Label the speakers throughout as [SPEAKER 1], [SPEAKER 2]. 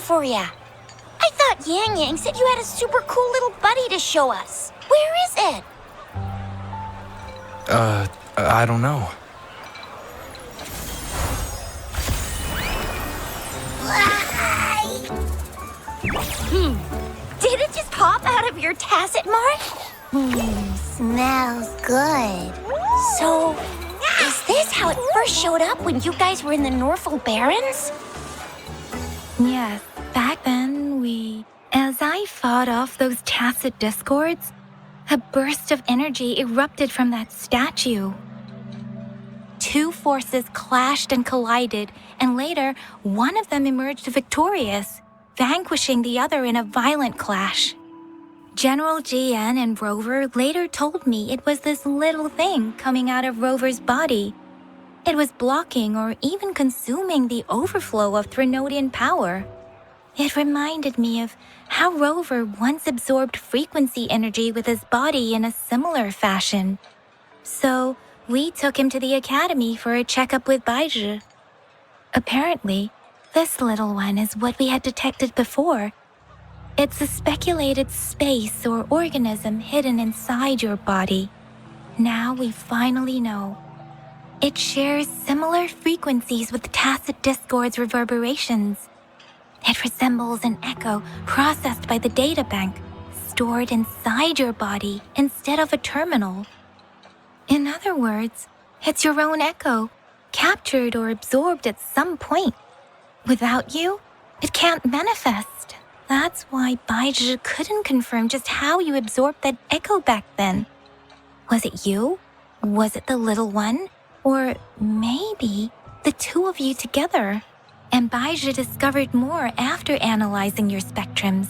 [SPEAKER 1] for ya. I thought Yang Yang said you had a super cool little buddy to show us. Where is it?
[SPEAKER 2] I don't know.
[SPEAKER 1] Did it just pop out of your tacit mark?
[SPEAKER 3] Smells good.
[SPEAKER 1] So, is this how it first showed up when you guys were in the Norfolk Barrens?
[SPEAKER 4] Yes, back then as I fought off those tacit discords, a burst of energy erupted from that statue. Two forces clashed and collided, and later, one of them emerged victorious, vanquishing the other in a violent clash. General GN and Rover later told me it was this little thing coming out of Rover's body. It was blocking or even consuming the overflow of Threnodian power. It reminded me of how Rover once absorbed frequency energy with his body in a similar fashion. So, we took him to the academy for a checkup with Baizhi. Apparently, this little one is what we had detected before. It's a speculated space or organism hidden inside your body. Now we finally know. It shares similar frequencies with tacit discord's reverberations. It resembles an echo processed by the data bank, stored inside your body instead of a terminal. In other words, it's your own echo, captured or absorbed at some point. Without you, it can't manifest. That's why Baizhi couldn't confirm just how you absorbed that echo back then. Was it you? Was it the little one? Or maybe the two of you together? And Baizhi discovered more after analyzing your spectrums.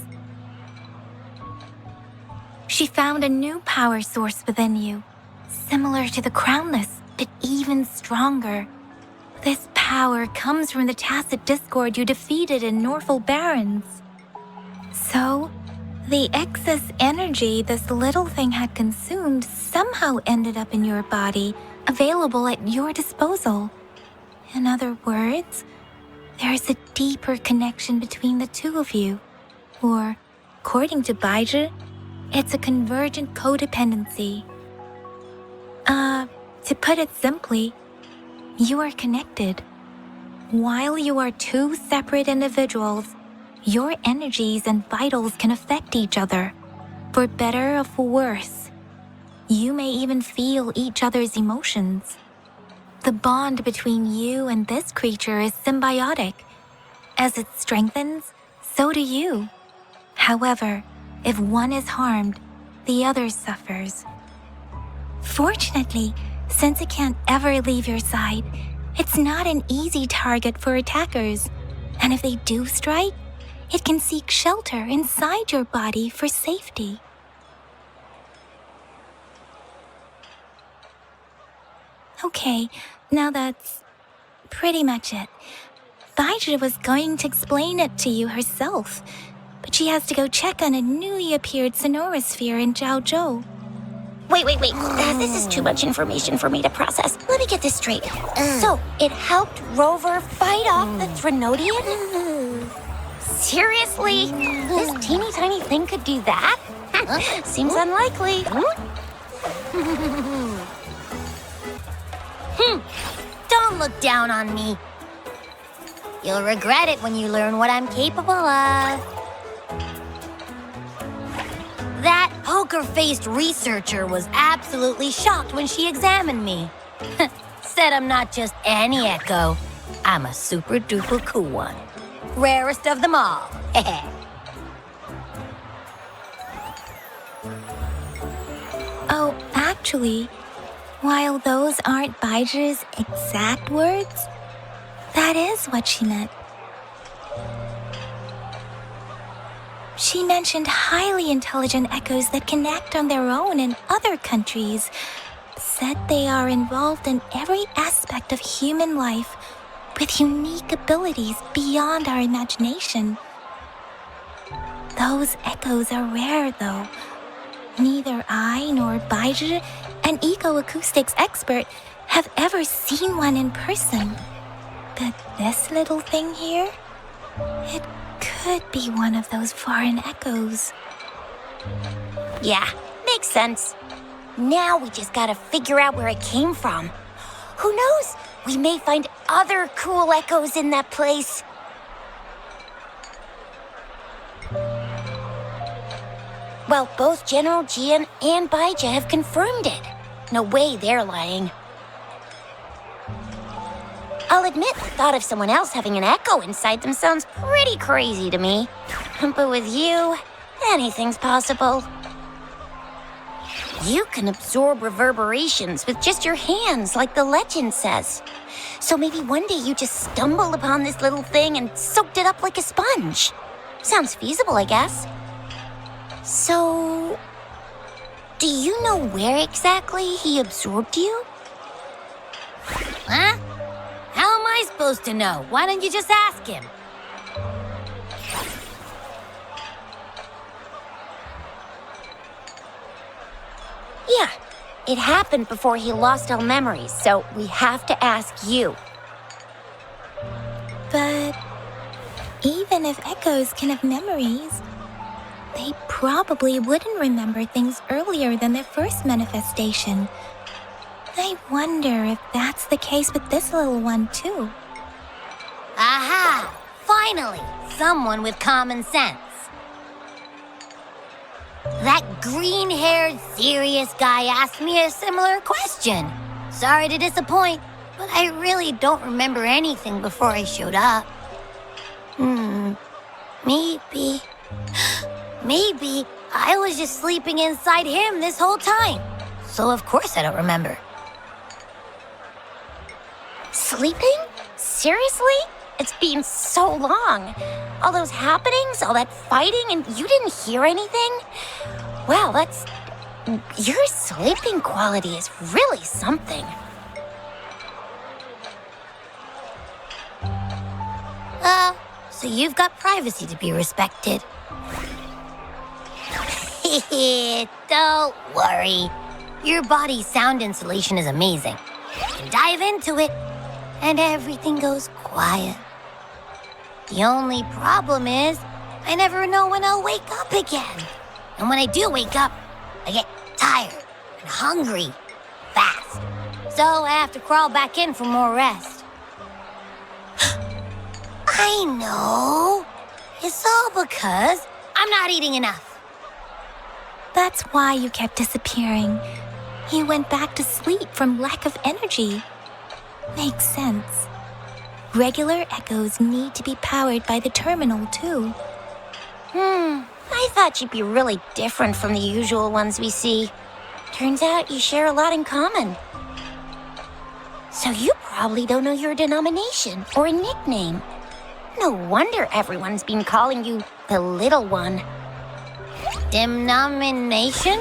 [SPEAKER 4] She found a new power source within you, similar to the Crownless, but even stronger. This power comes from the tacit discord you defeated in Norfolk Barrens. So, the excess energy this little thing had consumed somehow ended up in your body, available at your disposal. In other words, there's a deeper connection between the two of you. Or, according to Baizhi, it's a convergent codependency. To put it simply, you are connected. While you are two separate individuals, your energies and vitals can affect each other, for better or for worse. You may even feel each other's emotions. The bond between you and this creature is symbiotic. As it strengthens, so do you. However, if one is harmed, the other suffers. Fortunately, since it can't ever leave your side, it's not an easy target for attackers. And if they do strike, it can seek shelter inside your body for safety. Okay, now that's pretty much it. Baizhi was going to explain it to you herself, but she has to go check on a newly appeared sonorosphere in Zhaozhou.
[SPEAKER 1] Wait. This is too much information for me to process. Let me get this straight. So, it helped Rover fight off the Threnodian? Seriously? This teeny tiny thing could do that? Seems unlikely.
[SPEAKER 3] Don't look down on me. You'll regret it when you learn what I'm capable of. That poker-faced researcher was absolutely shocked when she examined me. Said I'm not just any echo. I'm a super-duper cool one. Rarest of them all.
[SPEAKER 4] Oh, actually, while those aren't Baizhi's exact words, that is what she meant. She mentioned highly intelligent echoes that can act on their own in other countries. Said they are involved in every aspect of human life with unique abilities beyond our imagination. Those echoes are rare, though. Neither I nor Baizhi, an ecoacoustics expert, have ever seen one in person. But this little thing here, it could be one of those foreign echoes.
[SPEAKER 1] Yeah, makes sense. Now we just gotta figure out where it came from. Who knows? We may find other cool echoes in that place. Well, both General Jian and Baija have confirmed it. No way they're lying. I'll admit the thought of someone else having an echo inside them sounds pretty crazy to me. But with you, anything's possible. You can absorb reverberations with just your hands, like the legend says. So maybe one day you just stumbled upon this little thing and soaked it up like a sponge. Sounds feasible, I guess. So, do you know where exactly he absorbed you?
[SPEAKER 3] Huh? How am I supposed to know? Why don't you just ask him?
[SPEAKER 1] Yeah, it happened before he lost all memories, so we have to ask you.
[SPEAKER 4] But even if echoes can have memories, they probably wouldn't remember things earlier than their first manifestation. I wonder if that's the case with this little one, too.
[SPEAKER 3] Aha! Finally, someone with common sense. That green-haired, serious guy asked me a similar question. Sorry to disappoint, but I really don't remember anything before I showed up. Maybe I was just sleeping inside him this whole time. So of course I don't remember.
[SPEAKER 1] Sleeping? Seriously? It's been so long. All those happenings, all that fighting, and you didn't hear anything? Wow, your sleeping quality is really something.
[SPEAKER 3] So you've got privacy to be respected. Don't worry. Your body's sound insulation is amazing. You can dive into it, and everything goes quiet. The only problem is, I never know when I'll wake up again. And when I do wake up, I get tired and hungry fast. So I have to crawl back in for more rest. I know. It's all because I'm not eating enough.
[SPEAKER 4] That's why you kept disappearing. You went back to sleep from lack of energy. Makes sense. Regular echoes need to be powered by the terminal, too.
[SPEAKER 1] I thought you'd be really different from the usual ones we see. Turns out you share a lot in common. So you probably don't know your denomination or a nickname. No wonder everyone's been calling you the Little One.
[SPEAKER 3] Denomination?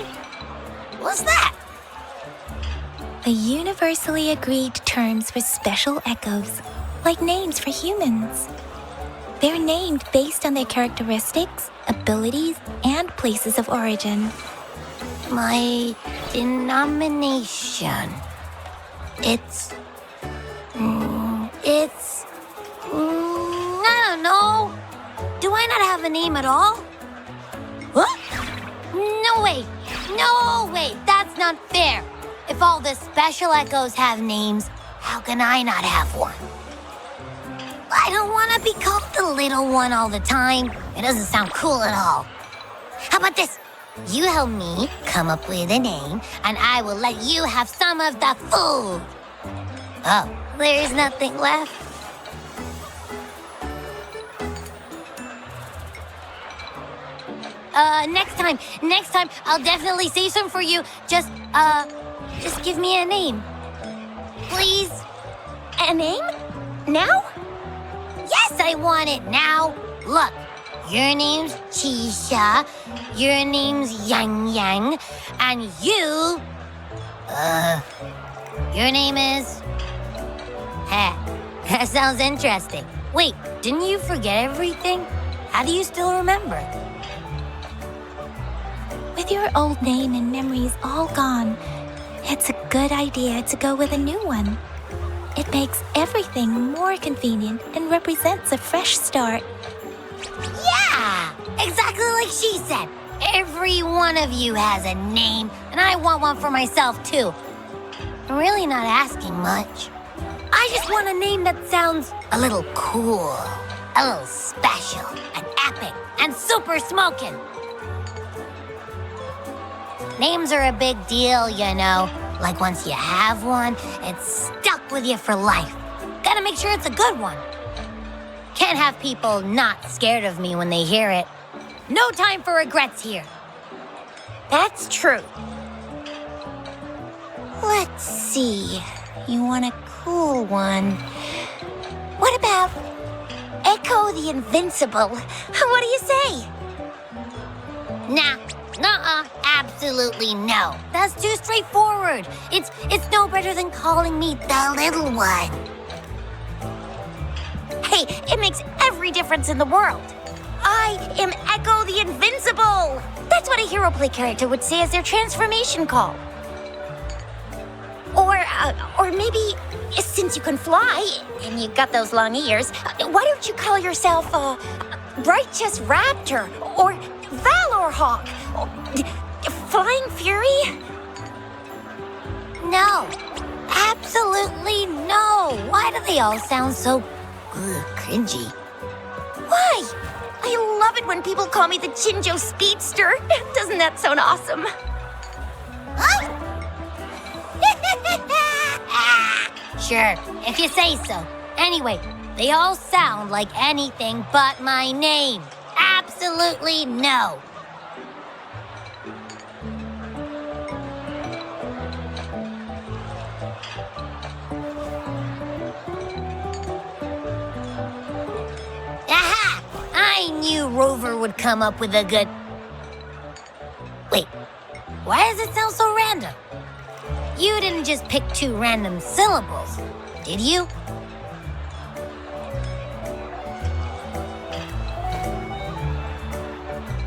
[SPEAKER 3] What's that?
[SPEAKER 4] The universally agreed terms for special echoes, like names for humans. They're named based on their characteristics, abilities, and places of origin.
[SPEAKER 3] My denomination. I don't know. Do I not have a name at all? What? No way, that's not fair. If all the special echoes have names, how can I not have one? I don't want to be called the little one all the time. It doesn't sound cool at all. How about this? You help me come up with a name, and I will let you have some of the food. Oh, there's nothing left. Next time, I'll definitely say some for you. Just give me a name. Please?
[SPEAKER 1] A name? Now?
[SPEAKER 3] Yes, I want it now. Look, your name's Chisha, your name's Yang Yang, and your name is... That sounds interesting. Wait, didn't you forget everything? How do you still remember?
[SPEAKER 4] With your old name and memories all gone, it's a good idea to go with a new one. It makes everything more convenient and represents a fresh start.
[SPEAKER 3] Yeah, exactly like she said. Every one of you has a name, and I want one for myself, too. I'm really not asking much. I just want a name that sounds a little cool, a little special, and epic, and super smoking. Names are a big deal, you know. Like once you have one, it's stuck with you for life. Gotta make sure it's a good one. Can't have people not scared of me when they hear it. No time for regrets here.
[SPEAKER 1] That's true. Let's see. You want a cool one. What about Echo the Invincible? What do you say?
[SPEAKER 3] Nah, absolutely no. That's too straightforward. It's no better than calling me the little one.
[SPEAKER 1] Hey, it makes every difference in the world. I am Echo the Invincible! That's what a hero play character would say as their transformation call. Or maybe, since you can fly, and you got those long ears, why don't you call yourself, Righteous Raptor, or Valor Hawk, or Flying Fury?
[SPEAKER 3] No, absolutely no. Why do they all sound so cringy?
[SPEAKER 1] Why? I love it when people call me the Jinzhou Speedster. Doesn't that sound awesome?
[SPEAKER 3] Huh? Sure, if you say so. Anyway, they all sound like anything but my name. Absolutely no. Aha! I knew Rover would come up with a good... Wait, why does it sound so random? You didn't just pick two random syllables, did you?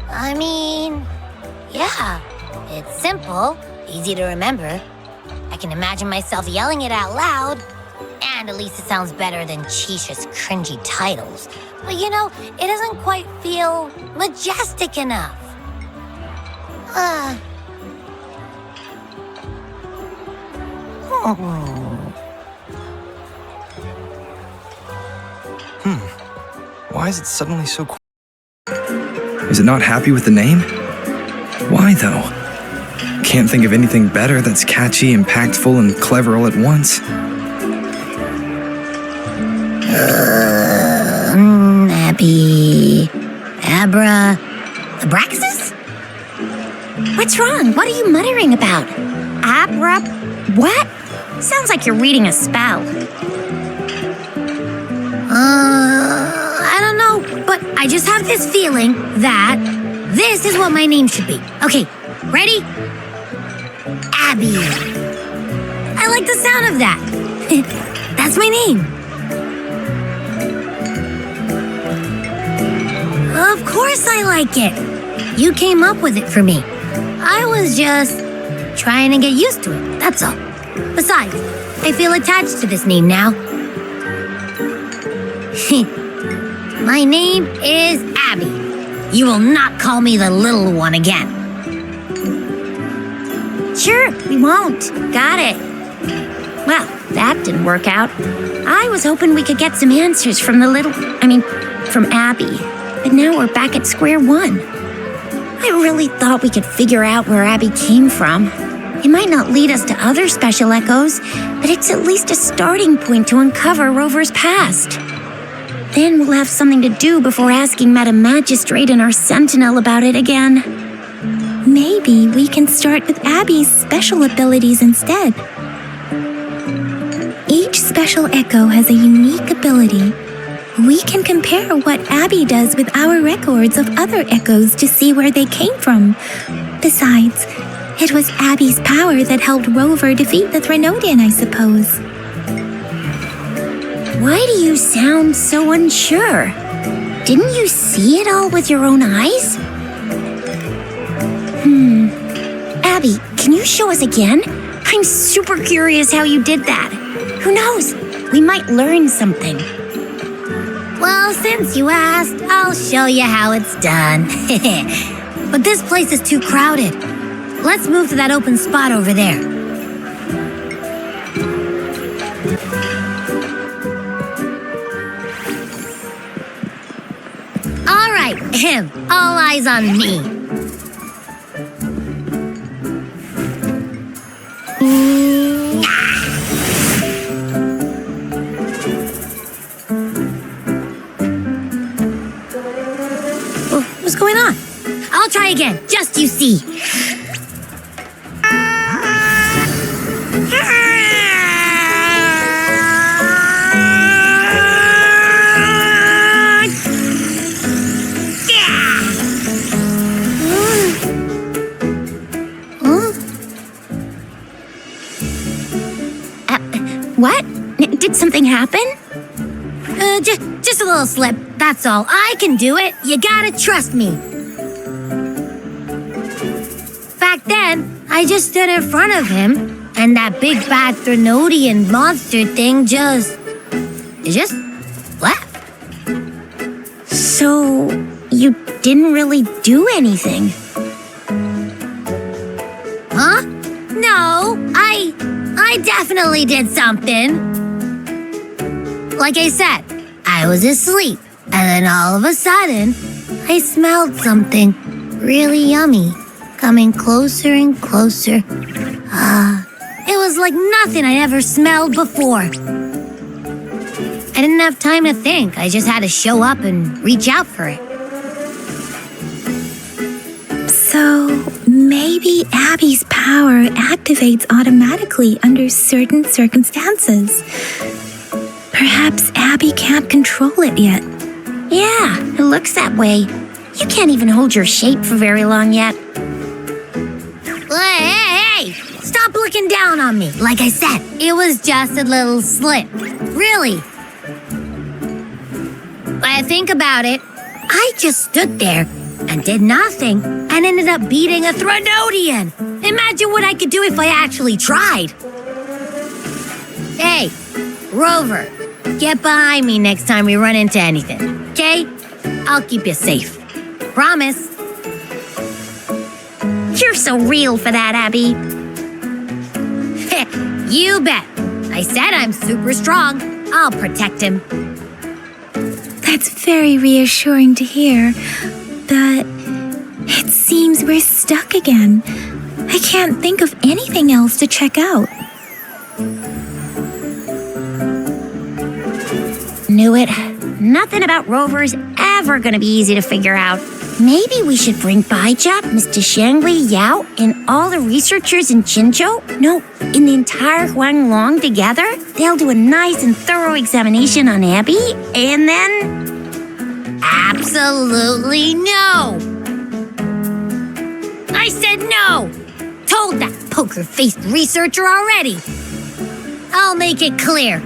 [SPEAKER 3] I mean, yeah, it's simple, easy to remember. I can imagine myself yelling it out loud, and at least it sounds better than Chisha's cringy titles. But you know, it doesn't quite feel majestic enough.
[SPEAKER 2] Why is it suddenly so quiet? Is it not happy with the name? Why, though? Can't think of anything better that's catchy, impactful, and clever all at once.
[SPEAKER 3] Abby... Abra... Abraxas?
[SPEAKER 1] What's wrong? What are you muttering about? What? Sounds like you're reading a spell.
[SPEAKER 3] I don't know, but I just have this feeling that this is what my name should be. Okay, ready? Abby. I like the sound of that. That's my name. Of course I like it. You came up with it for me. I was just trying to get used to it, that's all. Besides, I feel attached to this name now. My name is Abby. You will not call me the little one again.
[SPEAKER 1] Sure, we won't. Got it. Well, that didn't work out. I was hoping we could get some answers from from Abby. But now we're back at square one. I really thought we could figure out where Abby came from. It might not lead us to other special echoes, but it's at least a starting point to uncover Rover's past. Then we'll have something to do before asking Madam Magistrate and our Sentinel about it again.
[SPEAKER 4] Maybe we can start with Abby's special abilities instead. Each special echo has a unique ability. We can compare what Abby does with our records of other echoes to see where they came from. Besides, it was Abby's power that helped Rover defeat the Threnodian, I suppose.
[SPEAKER 1] Why do you sound so unsure? Didn't you see it all with your own eyes? Abby, can you show us again? I'm super curious how you did that. Who knows? We might learn something.
[SPEAKER 3] Well, since you asked, I'll show you how it's done. But this place is too crowded. Let's move to that open spot over there. All right, all eyes on me. What's going on? I'll try again, just you see.
[SPEAKER 1] What? Did something happen?
[SPEAKER 3] Just a little slip, that's all. I can do it. You gotta trust me. Back then, I just stood in front of him, and that big bad Threnodian monster thing just left.
[SPEAKER 1] So, you didn't really do anything?
[SPEAKER 3] Huh? No, I definitely did something. Like I said, I was asleep, and then all of a sudden, I smelled something really yummy coming closer and closer. It was like nothing I'd ever smelled before. I didn't have time to think. I just had to show up and reach out for it.
[SPEAKER 4] So maybe Abby's power activates automatically under certain circumstances. Perhaps Abby can't control it yet.
[SPEAKER 1] Yeah, it looks that way. You can't even hold your shape for very long yet.
[SPEAKER 3] Hey! Stop looking down on me. Like I said, it was just a little slip. Really. When I think about it, I just stood there and did nothing and ended up beating a Threnodian. Imagine what I could do if I actually tried. Hey, Rover, get behind me next time we run into anything, okay? I'll keep you safe. Promise.
[SPEAKER 1] You're so real for that, Abby.
[SPEAKER 3] You bet. I said I'm super strong. I'll protect him.
[SPEAKER 4] That's very reassuring to hear, but it seems we're stuck again. I can't think of anything else to check out.
[SPEAKER 1] Knew it. Nothing about Rover's ever gonna be easy to figure out. Maybe we should bring Baija, Mr. Shangli, Yao, and all the researchers in Jinzhou? No, in the entire Huanglong together? They'll do a nice and thorough examination on Abby, and then...
[SPEAKER 3] Absolutely no! I said no! Told that poker-faced researcher already. I'll make it clear.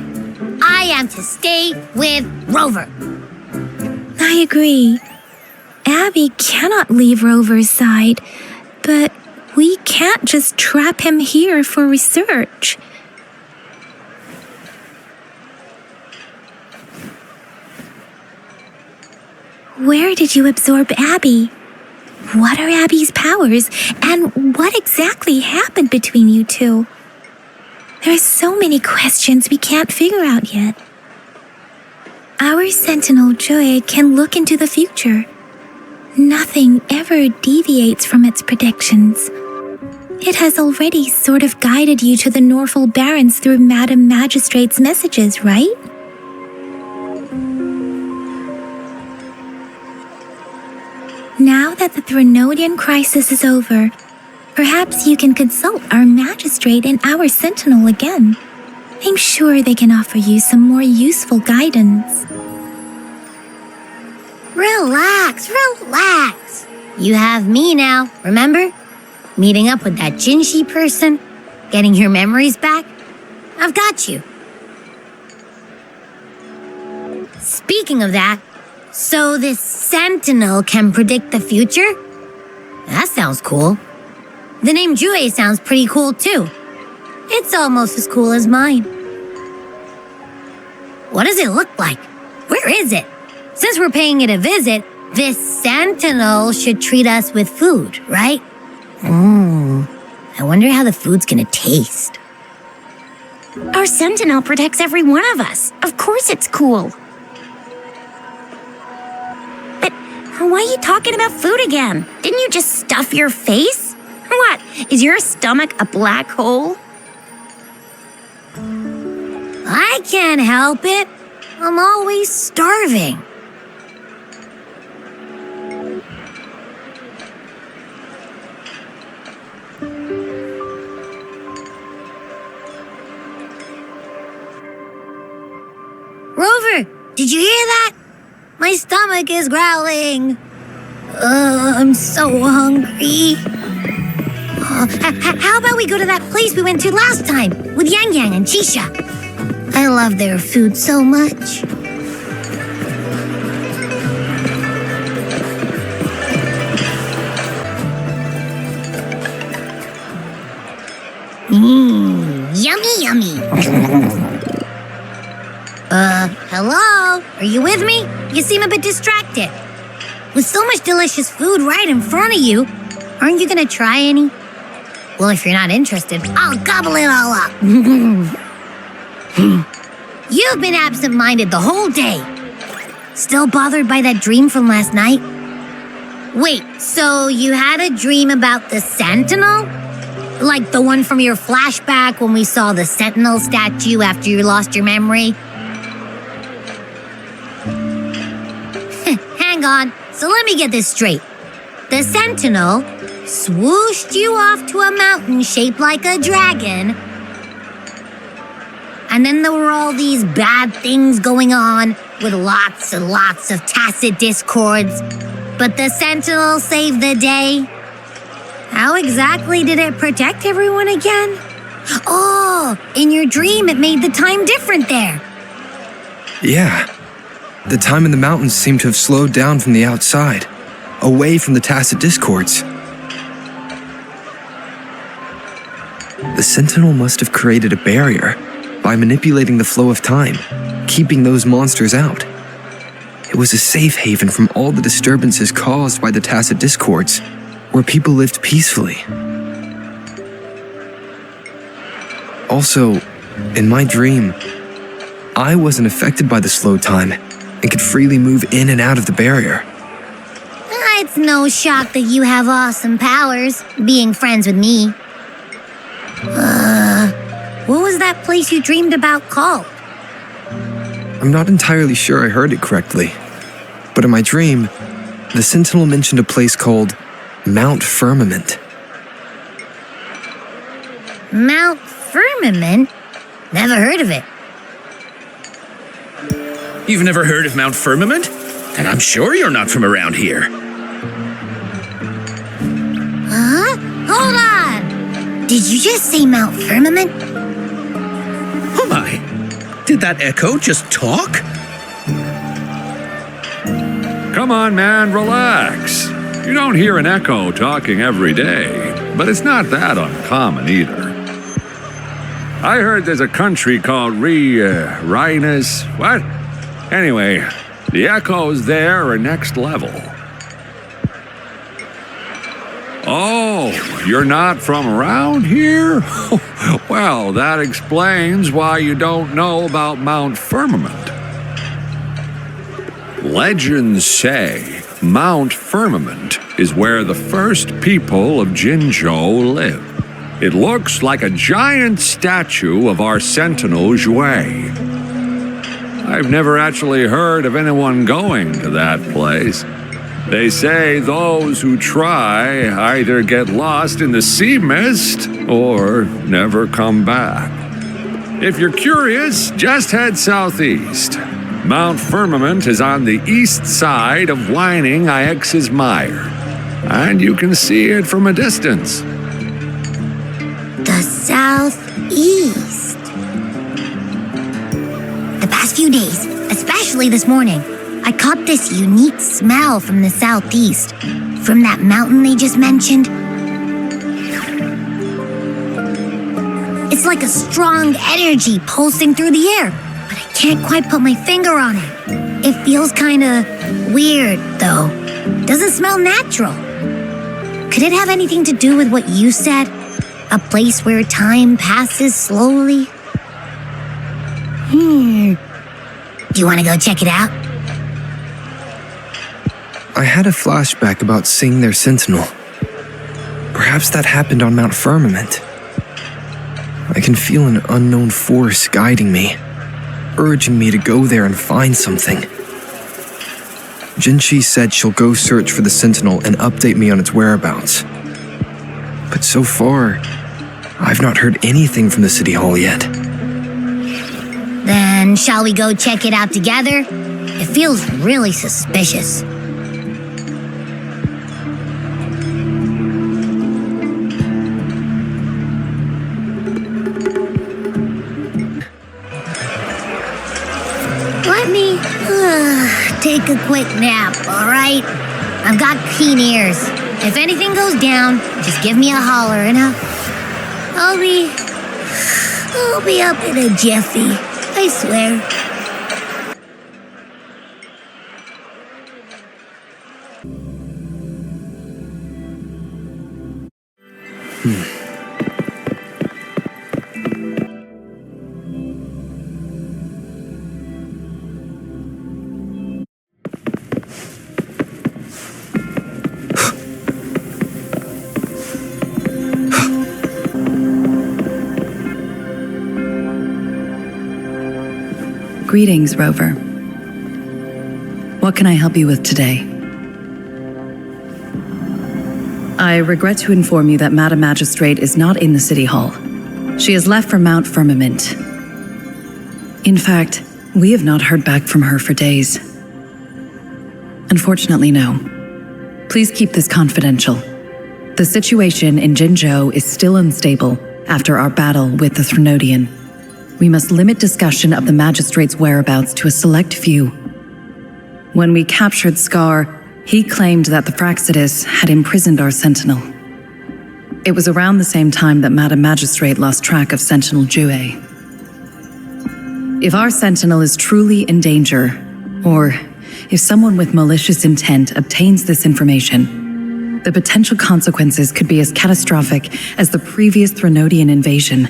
[SPEAKER 3] I am to stay with Rover.
[SPEAKER 4] I agree. Abby cannot leave Rover's side, but we can't just trap him here for research. Where did you absorb Abby? What are Abby's powers, and what exactly happened between you two? There are so many questions we can't figure out yet. Our Sentinel Joy can look into the future. Nothing ever deviates from its predictions. It has already sort of guided you to the Norfolk Barrens through Madam Magistrate's messages, right? Now that the Threnodian crisis is over, perhaps you can consult our Magistrate and our Sentinel again. I'm sure they can offer you some more useful guidance.
[SPEAKER 3] Relax, relax. You have me now, remember? Meeting up with that Jinshi person, getting your memories back. I've got you. Speaking of that, so this Sentinel can predict the future? That sounds cool. The name Jue sounds pretty cool too. It's almost as cool as mine. What does it look like? Where is it? Since we're paying it a visit, this sentinel should treat us with food, right? I wonder how the food's gonna taste.
[SPEAKER 1] Our sentinel protects every one of us. Of course it's cool. But why are you talking about food again? Didn't you just stuff your face? What, is your stomach a black hole?
[SPEAKER 3] I can't help it. I'm always starving. Rover, did you hear that? My stomach is growling. I'm so hungry. How about we go to that place we went to last time with Yang Yang and Chisha? I love their food so much. Yummy, yummy. Hello? Are you with me? You seem a bit distracted. With so much delicious food right in front of you, aren't you gonna try any? Well, if you're not interested, I'll gobble it all up. You've been absent-minded the whole day. Still bothered by that dream from last night? Wait, so you had a dream about the Sentinel? Like the one from your flashback when we saw the Sentinel statue after you lost your memory? Hang on, so let me get this straight. The Sentinel swooshed you off to a mountain shaped like a dragon, and then there were all these bad things going on with lots and lots of tacit discords, but the Sentinel saved the day. How exactly did it protect everyone again? Oh, in your dream it made the time different there.
[SPEAKER 2] Yeah. The time in the mountains seemed to have slowed down from the outside, away from the tacit discords. The Sentinel must have created a barrier by manipulating the flow of time, keeping those monsters out. It was a safe haven from all the disturbances caused by the tacit discords, where people lived peacefully. Also, in my dream, I wasn't affected by the slow time and could freely move in and out of the barrier.
[SPEAKER 3] It's no shock that you have awesome powers, being friends with me. What was that place you dreamed about called?
[SPEAKER 2] I'm not entirely sure I heard it correctly, but in my dream, the Sentinel mentioned a place called Mount Firmament.
[SPEAKER 3] Mount Firmament? Never heard of it.
[SPEAKER 5] You've never heard of Mount Firmament? And I'm sure you're not from around here.
[SPEAKER 3] Huh? Hold on! Did you just say Mount Firmament?
[SPEAKER 5] Oh my! Did that echo just talk?
[SPEAKER 6] Come on, man, relax. You don't hear an echo talking every day, but it's not that uncommon either. I heard there's a country called Rhinus. What? Anyway, the echoes there are next level. Oh, you're not from around here? Well, that explains why you don't know about Mount Firmament. Legends say Mount Firmament is where the first people of Jinzhou live. It looks like a giant statue of our Sentinel Jue. I've never actually heard of anyone going to that place. They say those who try either get lost in the sea mist or never come back. If you're curious, just head southeast. Mount Firmament is on the east side of Whining Ix's Mire, and you can see it from a distance.
[SPEAKER 3] The southeast. The past few days, especially this morning, I caught this unique smell from the southeast, from that mountain they just mentioned. It's like a strong energy pulsing through the air, but I can't quite put my finger on it. It feels kinda weird, though. Doesn't smell natural. Could it have anything to do with what you said? A place where time passes slowly? Do you want to go check it out?
[SPEAKER 2] I had a flashback about seeing their sentinel. Perhaps that happened on Mount Firmament. I can feel an unknown force guiding me, urging me to go there and find something. Jinchi said she'll go search for the sentinel and update me on its whereabouts. But so far, I've not heard anything from the City Hall yet.
[SPEAKER 3] Then shall we go check it out together? It feels really suspicious. Let me take a quick nap, all right? I've got keen ears. If anything goes down, just give me a holler and I'll be up in a jiffy, I swear.
[SPEAKER 7] Greetings, Rover. What can I help you with today? I regret to inform you that Madam Magistrate is not in the City Hall. She has left for Mount Firmament. In fact, we have not heard back from her for days. Unfortunately, no. Please keep this confidential. The situation in Jinzhou is still unstable after our battle with the Threnodian. We must limit discussion of the Magistrate's whereabouts to a select few. When we captured Scar, he claimed that the Fraxidus had imprisoned our Sentinel. It was around the same time that Madam Magistrate lost track of Sentinel Jue. If our Sentinel is truly in danger, or if someone with malicious intent obtains this information, the potential consequences could be as catastrophic as the previous Threnodian invasion.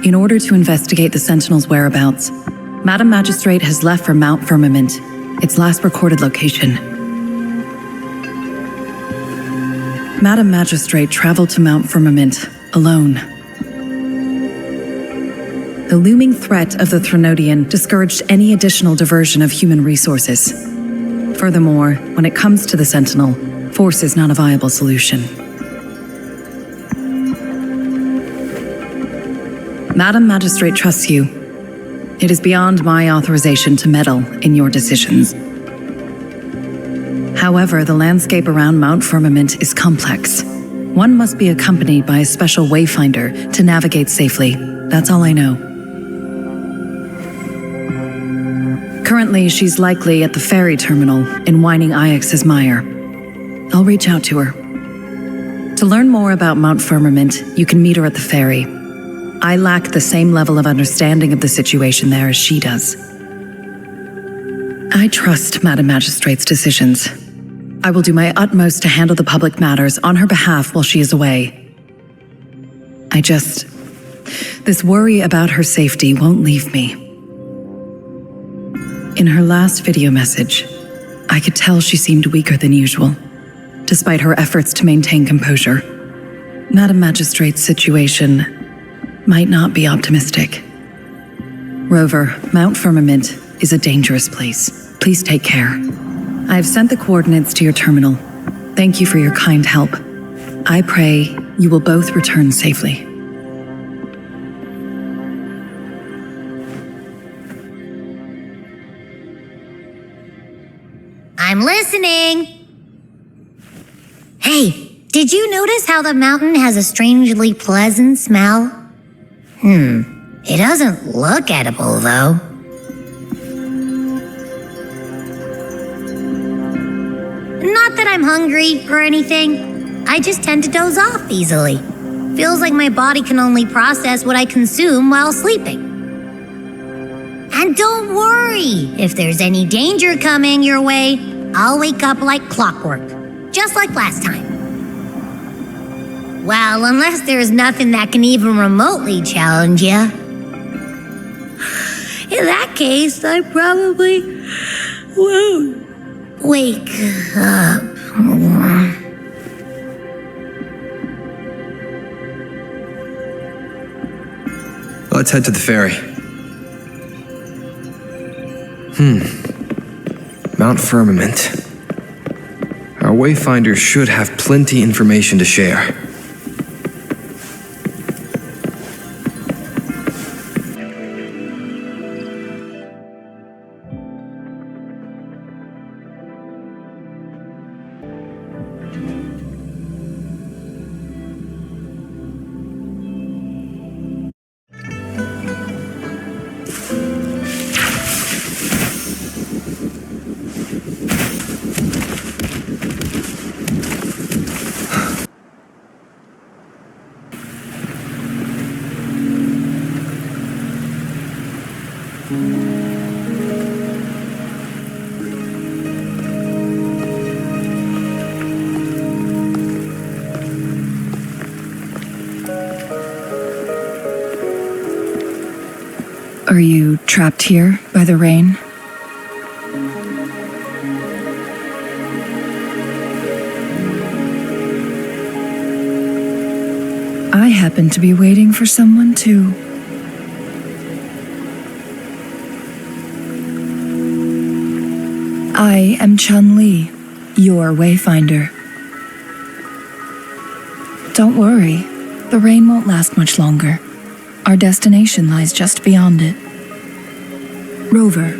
[SPEAKER 7] In order to investigate the Sentinel's whereabouts, Madam Magistrate has left for Mount Firmament, its last recorded location. Madam Magistrate traveled to Mount Firmament alone. The looming threat of the Threnodian discouraged any additional diversion of human resources. Furthermore, when it comes to the Sentinel, force is not a viable solution. Madam Magistrate trusts you. It is beyond my authorization to meddle in your decisions. However, the landscape around Mount Firmament is complex. One must be accompanied by a special wayfinder to navigate safely. That's all I know. Currently, she's likely at the ferry terminal in Whining Ix's Mire. I'll reach out to her. To learn more about Mount Firmament, you can meet her at the ferry. I lack the same level of understanding of the situation there as she does. I trust Madam Magistrate's decisions. I will do my utmost to handle the public matters on her behalf while she is away. This worry about her safety won't leave me. In her last video message, I could tell she seemed weaker than usual, despite her efforts to maintain composure. Madam Magistrate's situation might not be optimistic. Rover, Mount Firmament is a dangerous place. Please take care. I have sent the coordinates to your terminal. Thank you for your kind help. I pray you will both return safely.
[SPEAKER 3] I'm listening. Hey, did you notice how the mountain has a strangely pleasant smell? It doesn't look edible, though. Not that I'm hungry or anything. I just tend to doze off easily. Feels like my body can only process what I consume while sleeping. And don't worry, if there's any danger coming your way, I'll wake up like clockwork, just like last time. Well, unless there's nothing that can even remotely challenge you. In that case, I probably won't wake up.
[SPEAKER 2] Let's head to the ferry. Mount Firmament. Our Wayfinder should have plenty information to share.
[SPEAKER 7] Are you trapped here by the rain? I happen to be waiting for someone too. I am Chun-Li, your Wayfinder. Don't worry, the rain won't last much longer. Our destination lies just beyond it. Rover,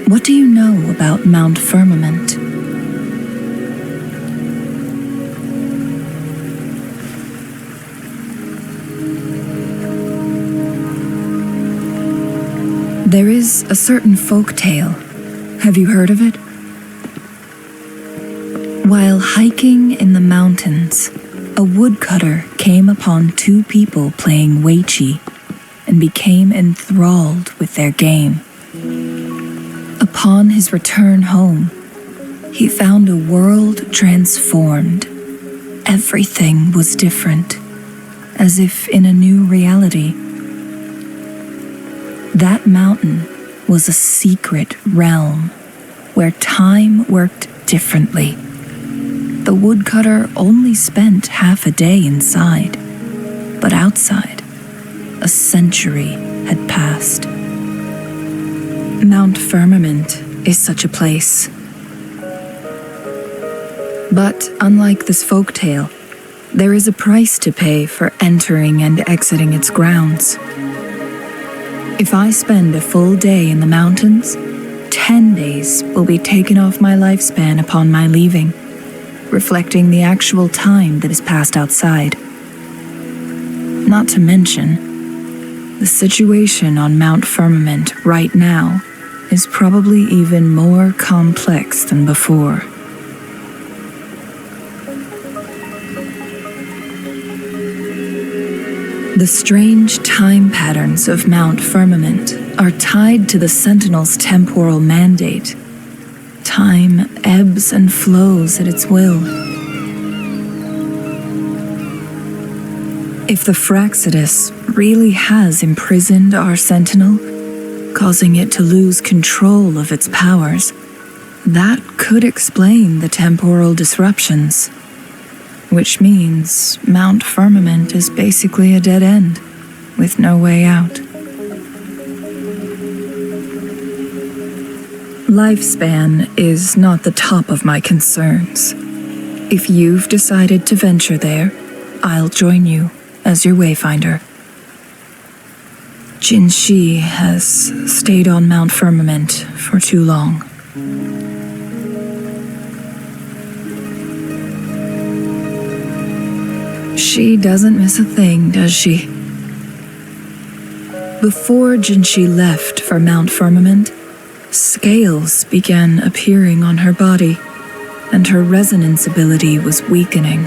[SPEAKER 7] what do you know about Mount Firmament? There is a certain folk tale. Have you heard of it? While hiking in the mountains, a woodcutter came upon two people playing Weiqi and became enthralled with their game. Upon his return home, he found a world transformed. Everything was different, as if in a new reality. That mountain was a secret realm where time worked differently. The woodcutter only spent half a day inside, but outside, a century had passed. Mount Firmament is such a place. But unlike this folktale, there is a price to pay for entering and exiting its grounds. If I spend a full day in the mountains, 10 days will be taken off my lifespan upon my leaving, reflecting the actual time that is passed outside. Not to mention, the situation on Mount Firmament right now is probably even more complex than before. The strange time patterns of Mount Firmament are tied to the Sentinel's temporal mandate. Time ebbs and flows at its will. If the Fraxidus really has imprisoned our Sentinel, causing it to lose control of its powers, that could explain the temporal disruptions. Which means Mount Firmament is basically a dead end, with no way out. Lifespan is not the top of my concerns. If you've decided to venture there, I'll join you as your Wayfinder. Jinshi has stayed on Mount Firmament for too long. She doesn't miss a thing, does she? Before Jinshi left for Mount Firmament, scales began appearing on her body, and her resonance ability was weakening.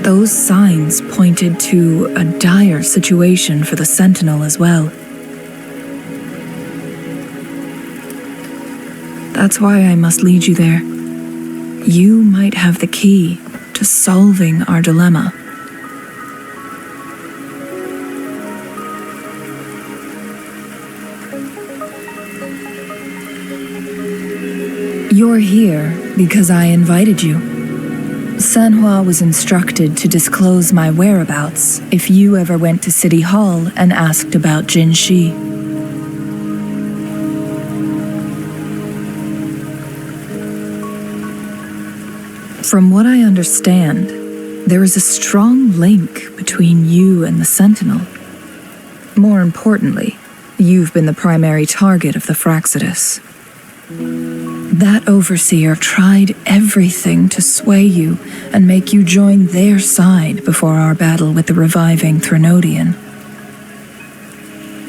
[SPEAKER 7] Those signs pointed to a dire situation for the Sentinel as well. That's why I must lead you there. You might have the key to solving our dilemma. You're here because I invited you. Sanhua was instructed to disclose my whereabouts if you ever went to City Hall and asked about Jinshi. From what I understand, there is a strong link between you and the Sentinel. More importantly, you've been the primary target of the Fraxidus. That overseer tried everything to sway you and make you join their side before our battle with the reviving Threnodian.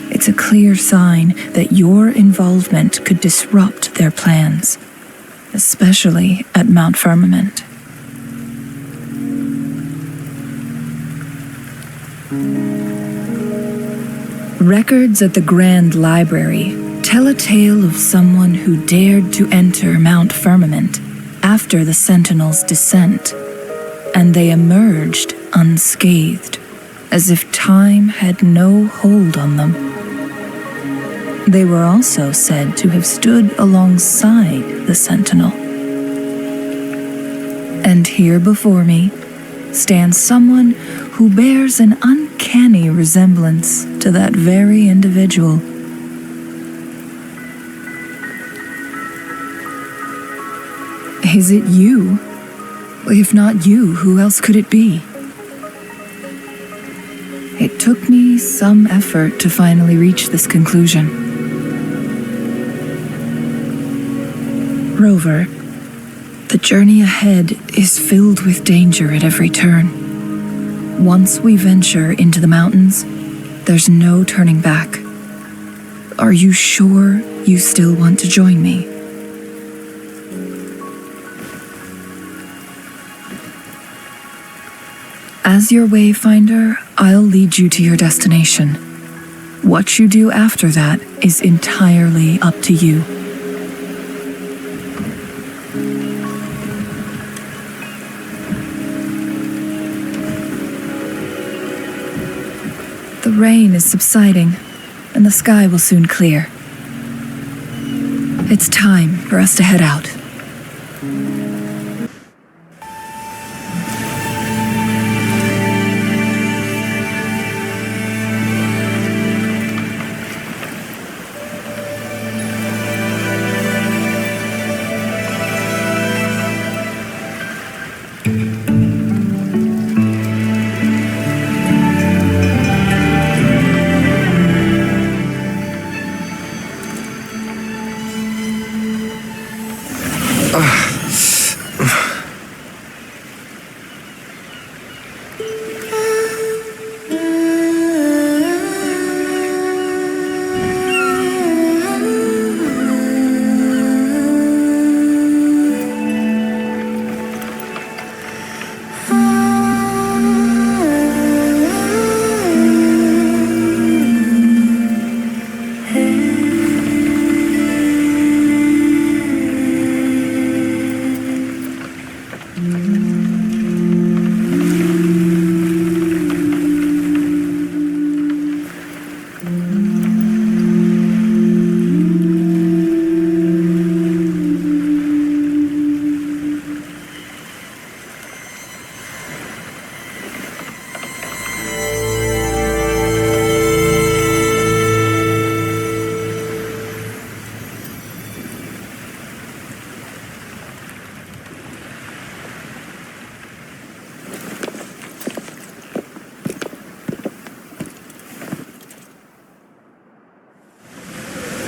[SPEAKER 7] It's a clear sign that your involvement could disrupt their plans, especially at Mount Firmament. Records at the Grand Library tell a tale of someone who dared to enter Mount Firmament after the Sentinel's descent, and they emerged unscathed, as if time had no hold on them. They were also said to have stood alongside the Sentinel. And here before me stands someone who bears an uncanny resemblance to that very individual. Is it you? If not you, who else could it be? It took me some effort to finally reach this conclusion. Rover, the journey ahead is filled with danger at every turn. Once we venture into the mountains, there's no turning back. Are you sure you still want to join me? As your wayfinder, I'll lead you to your destination. What you do after that is entirely up to you. The rain is subsiding, and the sky will soon clear. It's time for us to head out.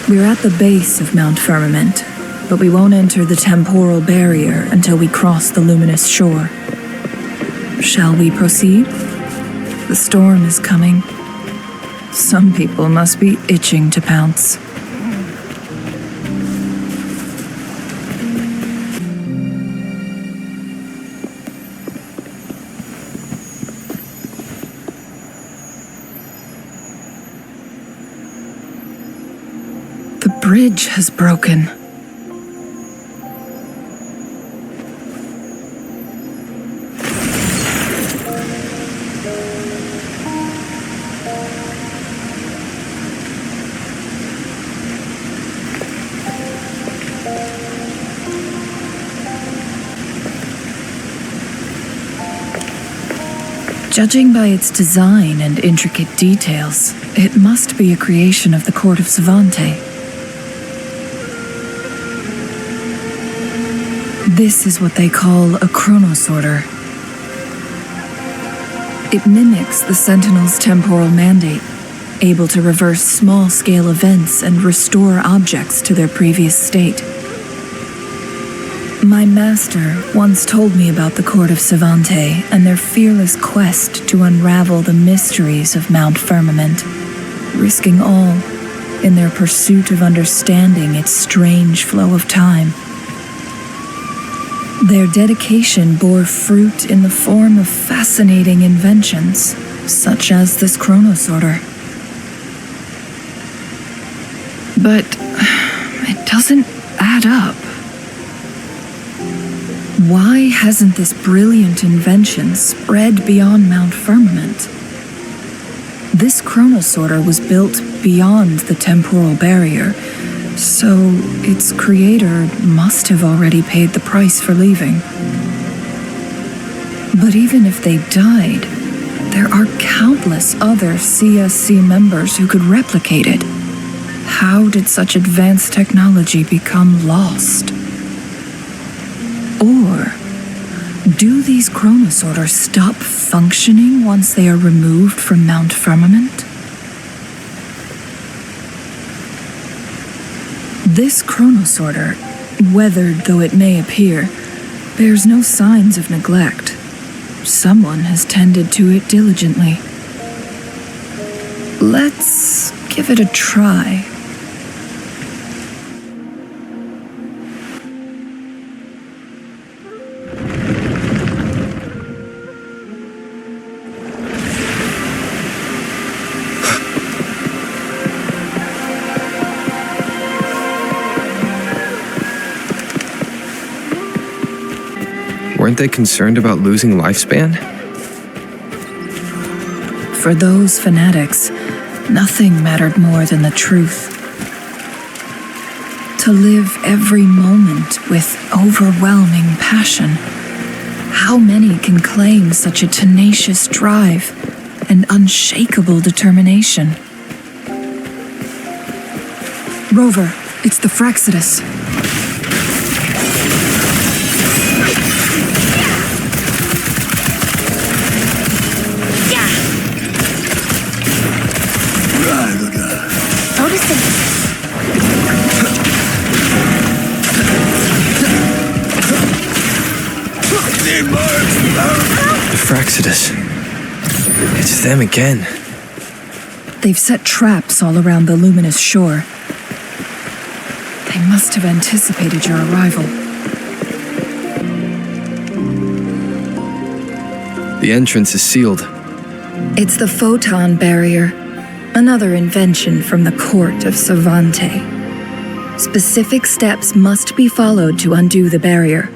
[SPEAKER 7] We're at the base of Mount Firmament, but we won't enter the temporal barrier until we cross the luminous shore. Shall we proceed? The storm is coming. Some people must be itching to pounce. The bridge has broken. Judging by its design and intricate details, it must be a creation of the court of Savante. This is what they call a chronosorter. It mimics the Sentinel's temporal mandate, able to reverse small-scale events and restore objects to their previous state. My master once told me about the court of Savante and their fearless quest to unravel the mysteries of Mount Firmament, risking all in their pursuit of understanding its strange flow of time. Their dedication bore fruit in the form of fascinating inventions, such as this chronosorter. But it doesn't add up. Why hasn't this brilliant invention spread beyond Mount Firmament? This chronosorter was built beyond the temporal barrier, so its creator must have already paid the price for leaving. But even if they died, there are countless other CSC members who could replicate it. How did such advanced technology become lost? Or do these chronosorters stop functioning once they are removed from Mount Firmament? This chronosorter, weathered though it may appear, bears no signs of neglect. Someone has tended to it diligently. Let's give it a try.
[SPEAKER 2] Weren't they concerned about losing lifespan?
[SPEAKER 7] For those fanatics, nothing mattered more than the truth. To live every moment with overwhelming passion. How many can claim such a tenacious drive and unshakable determination? Rover, it's the Frexidus.
[SPEAKER 2] The Frexidus. It's them again.
[SPEAKER 7] They've set traps all around the luminous shore. They must have anticipated your arrival.
[SPEAKER 2] The entrance is sealed.
[SPEAKER 7] It's the photon barrier, another invention from the court of Savante. Specific steps must be followed to undo the barrier.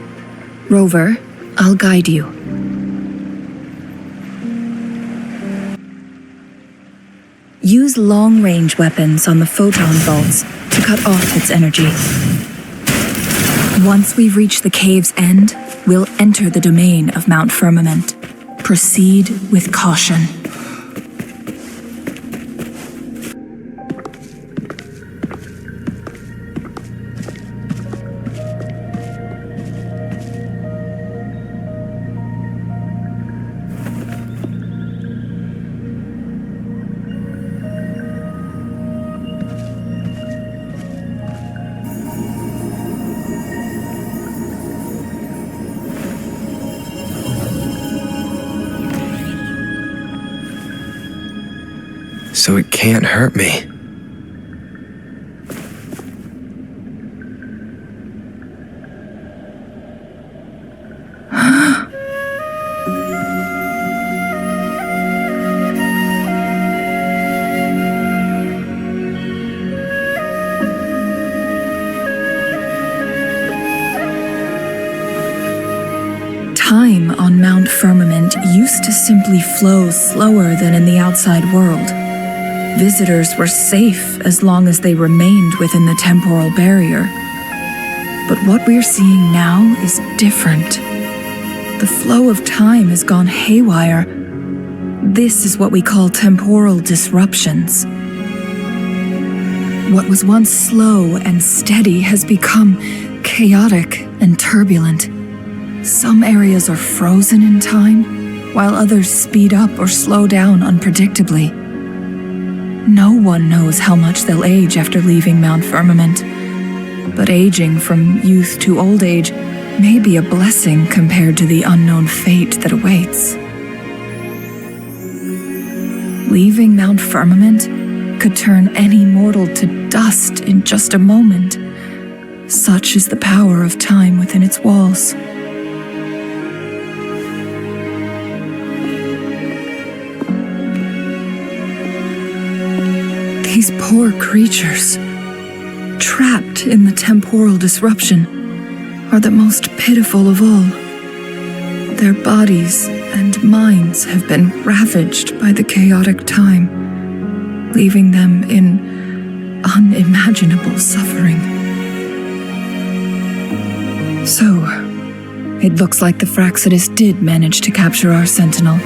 [SPEAKER 7] Rover, I'll guide you. Use long-range weapons on the photon vaults to cut off its energy. Once we've reached the cave's end, we'll enter the domain of Mount Firmament. Proceed with caution.
[SPEAKER 2] So it can't hurt me. Time on Mount Firmament used to simply flow slower than in the outside world. Visitors were safe as long as they remained within the temporal barrier. But what we're seeing now is different. The flow of time has gone haywire,
[SPEAKER 7] This is what we call temporal disruptions. What was once slow and steady has become chaotic and turbulent. Some areas are frozen in time, while others speed up or slow down unpredictably. No one knows how much they'll age after leaving Mount Firmament, but aging from youth to old age may be a blessing compared to the unknown fate that awaits. Leaving Mount Firmament could turn any mortal to dust in just a moment. Such is the power of time within its walls. These poor creatures, trapped in the temporal disruption, are the most pitiful of all. Their bodies and minds have been ravaged by the chaotic time, leaving them in unimaginable suffering. So, it looks like the Fraxidus did manage to capture our sentinel,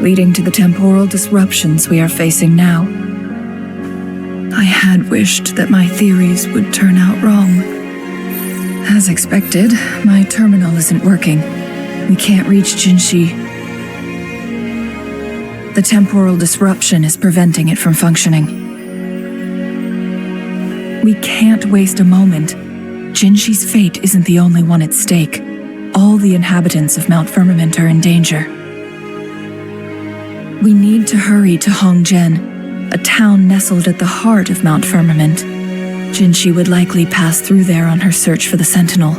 [SPEAKER 7] leading to the temporal disruptions we are facing now. I had wished that my theories would turn out wrong. As expected, my terminal isn't working. We can't reach Jinshi. The temporal disruption is preventing it from functioning. We can't waste a moment. Jinshi's fate isn't the only one at stake. All the inhabitants of Mount Firmament are in danger. We need to hurry to Hongzhen, a town nestled at the heart of Mount Firmament. Jinshi would likely pass through there on her search for the Sentinel.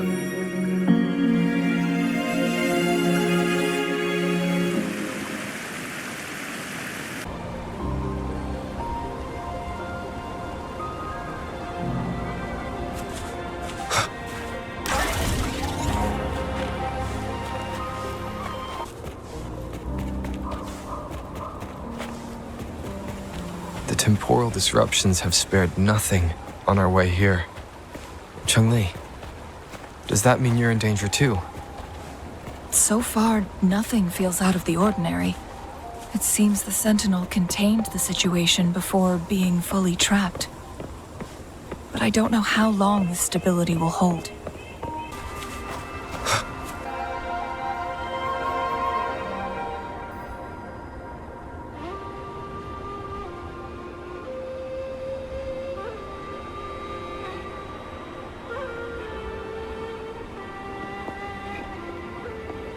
[SPEAKER 2] The temporal disruptions have spared nothing on our way here. Cheng-Li, does that mean you're in danger too?
[SPEAKER 7] So far, nothing feels out of the ordinary. It seems the Sentinel contained the situation before being fully trapped. But I don't know how long this stability will hold.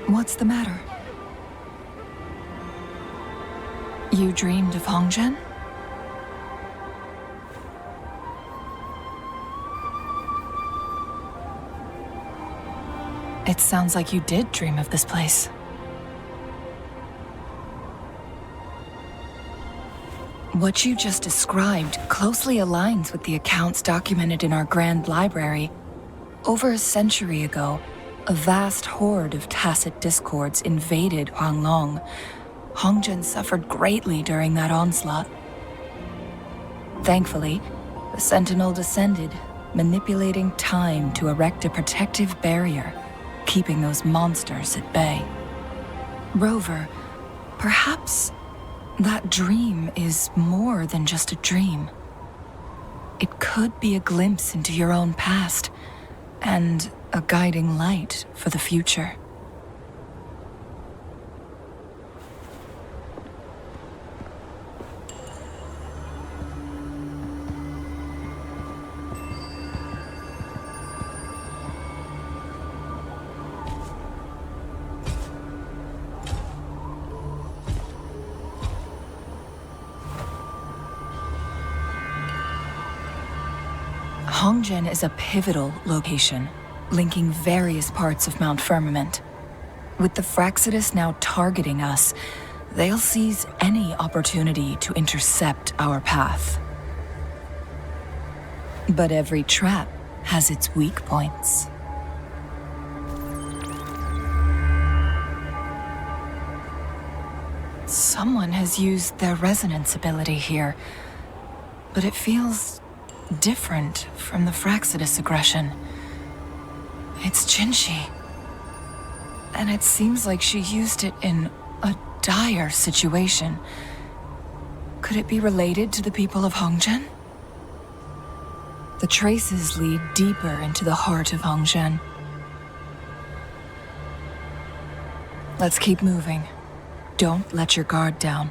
[SPEAKER 7] What's the matter? You dreamed of Hongzhen? It sounds like you did dream of this place. What you just described closely aligns with the accounts documented in our Grand Library. Over a century ago, a vast horde of tacit discords invaded Huanglong. Hongzhen suffered greatly during that onslaught. Thankfully, the Sentinel descended, manipulating time to erect a protective barrier, keeping those monsters at bay. Rover, perhaps that dream is more than just a dream. It could be a glimpse into your own past, and a guiding light for the future. Hongzhen is a pivotal location, linking various parts of Mount Firmament. With the Fraxidus now targeting us, they'll seize any opportunity to intercept our path. But every trap has its weak points. Someone has used their resonance ability here, but it feels different from the Fraxidus aggression. It's Jinshi. And it seems like she used it in a
[SPEAKER 8] dire situation. Could it be related to the people of Hongzhen? The traces lead deeper into the heart of Hongzhen. Let's keep moving. Don't let your guard down.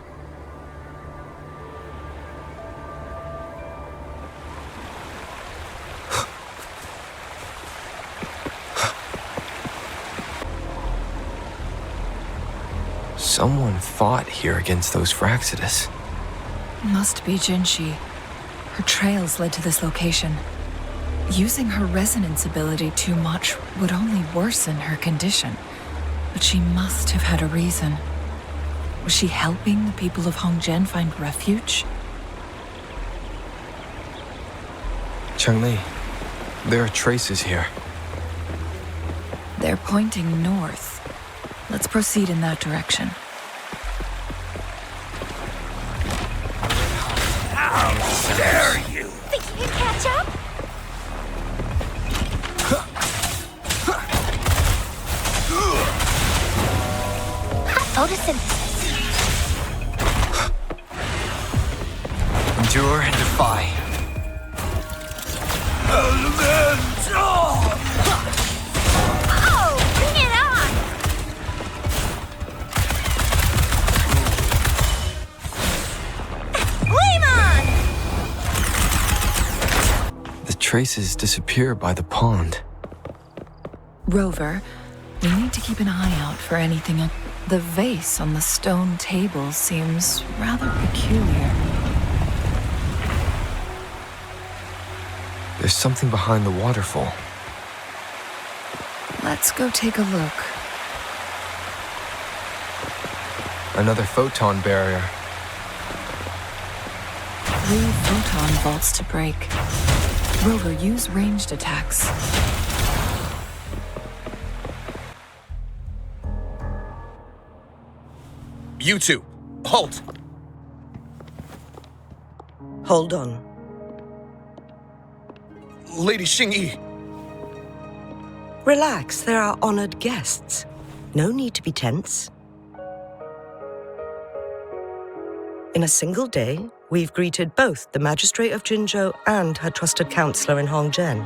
[SPEAKER 2] Someone fought here against those Fraxidus.
[SPEAKER 8] Must be Jinshi. Her trails led to this location. Using her resonance ability too much would only worsen her condition. But she must have had a reason. Was she helping the people of Hongzhen find refuge?
[SPEAKER 2] Changli, there are traces here.
[SPEAKER 8] They're pointing north. Let's proceed in that direction.
[SPEAKER 5] How dare you!
[SPEAKER 1] Think you can catch up? Hot photosynthesis.
[SPEAKER 2] Endure and defy.
[SPEAKER 1] Oh, bring it on! Flame on!
[SPEAKER 2] The traces disappear by the pond.
[SPEAKER 8] Rover, we need to keep an eye out for anything. The vase on the stone table seems rather peculiar.
[SPEAKER 2] There's something behind the waterfall.
[SPEAKER 8] Let's go take a look.
[SPEAKER 2] Another photon barrier.
[SPEAKER 8] 3 photon vaults to break. Rover, use ranged attacks.
[SPEAKER 9] You two, halt!
[SPEAKER 10] Hold on.
[SPEAKER 9] Lady Xingyi.
[SPEAKER 10] Relax, they're our honored guests. No need to be tense. In a single day, we've greeted both the Magistrate of Jinzhou and her trusted counselor in Hongzhen.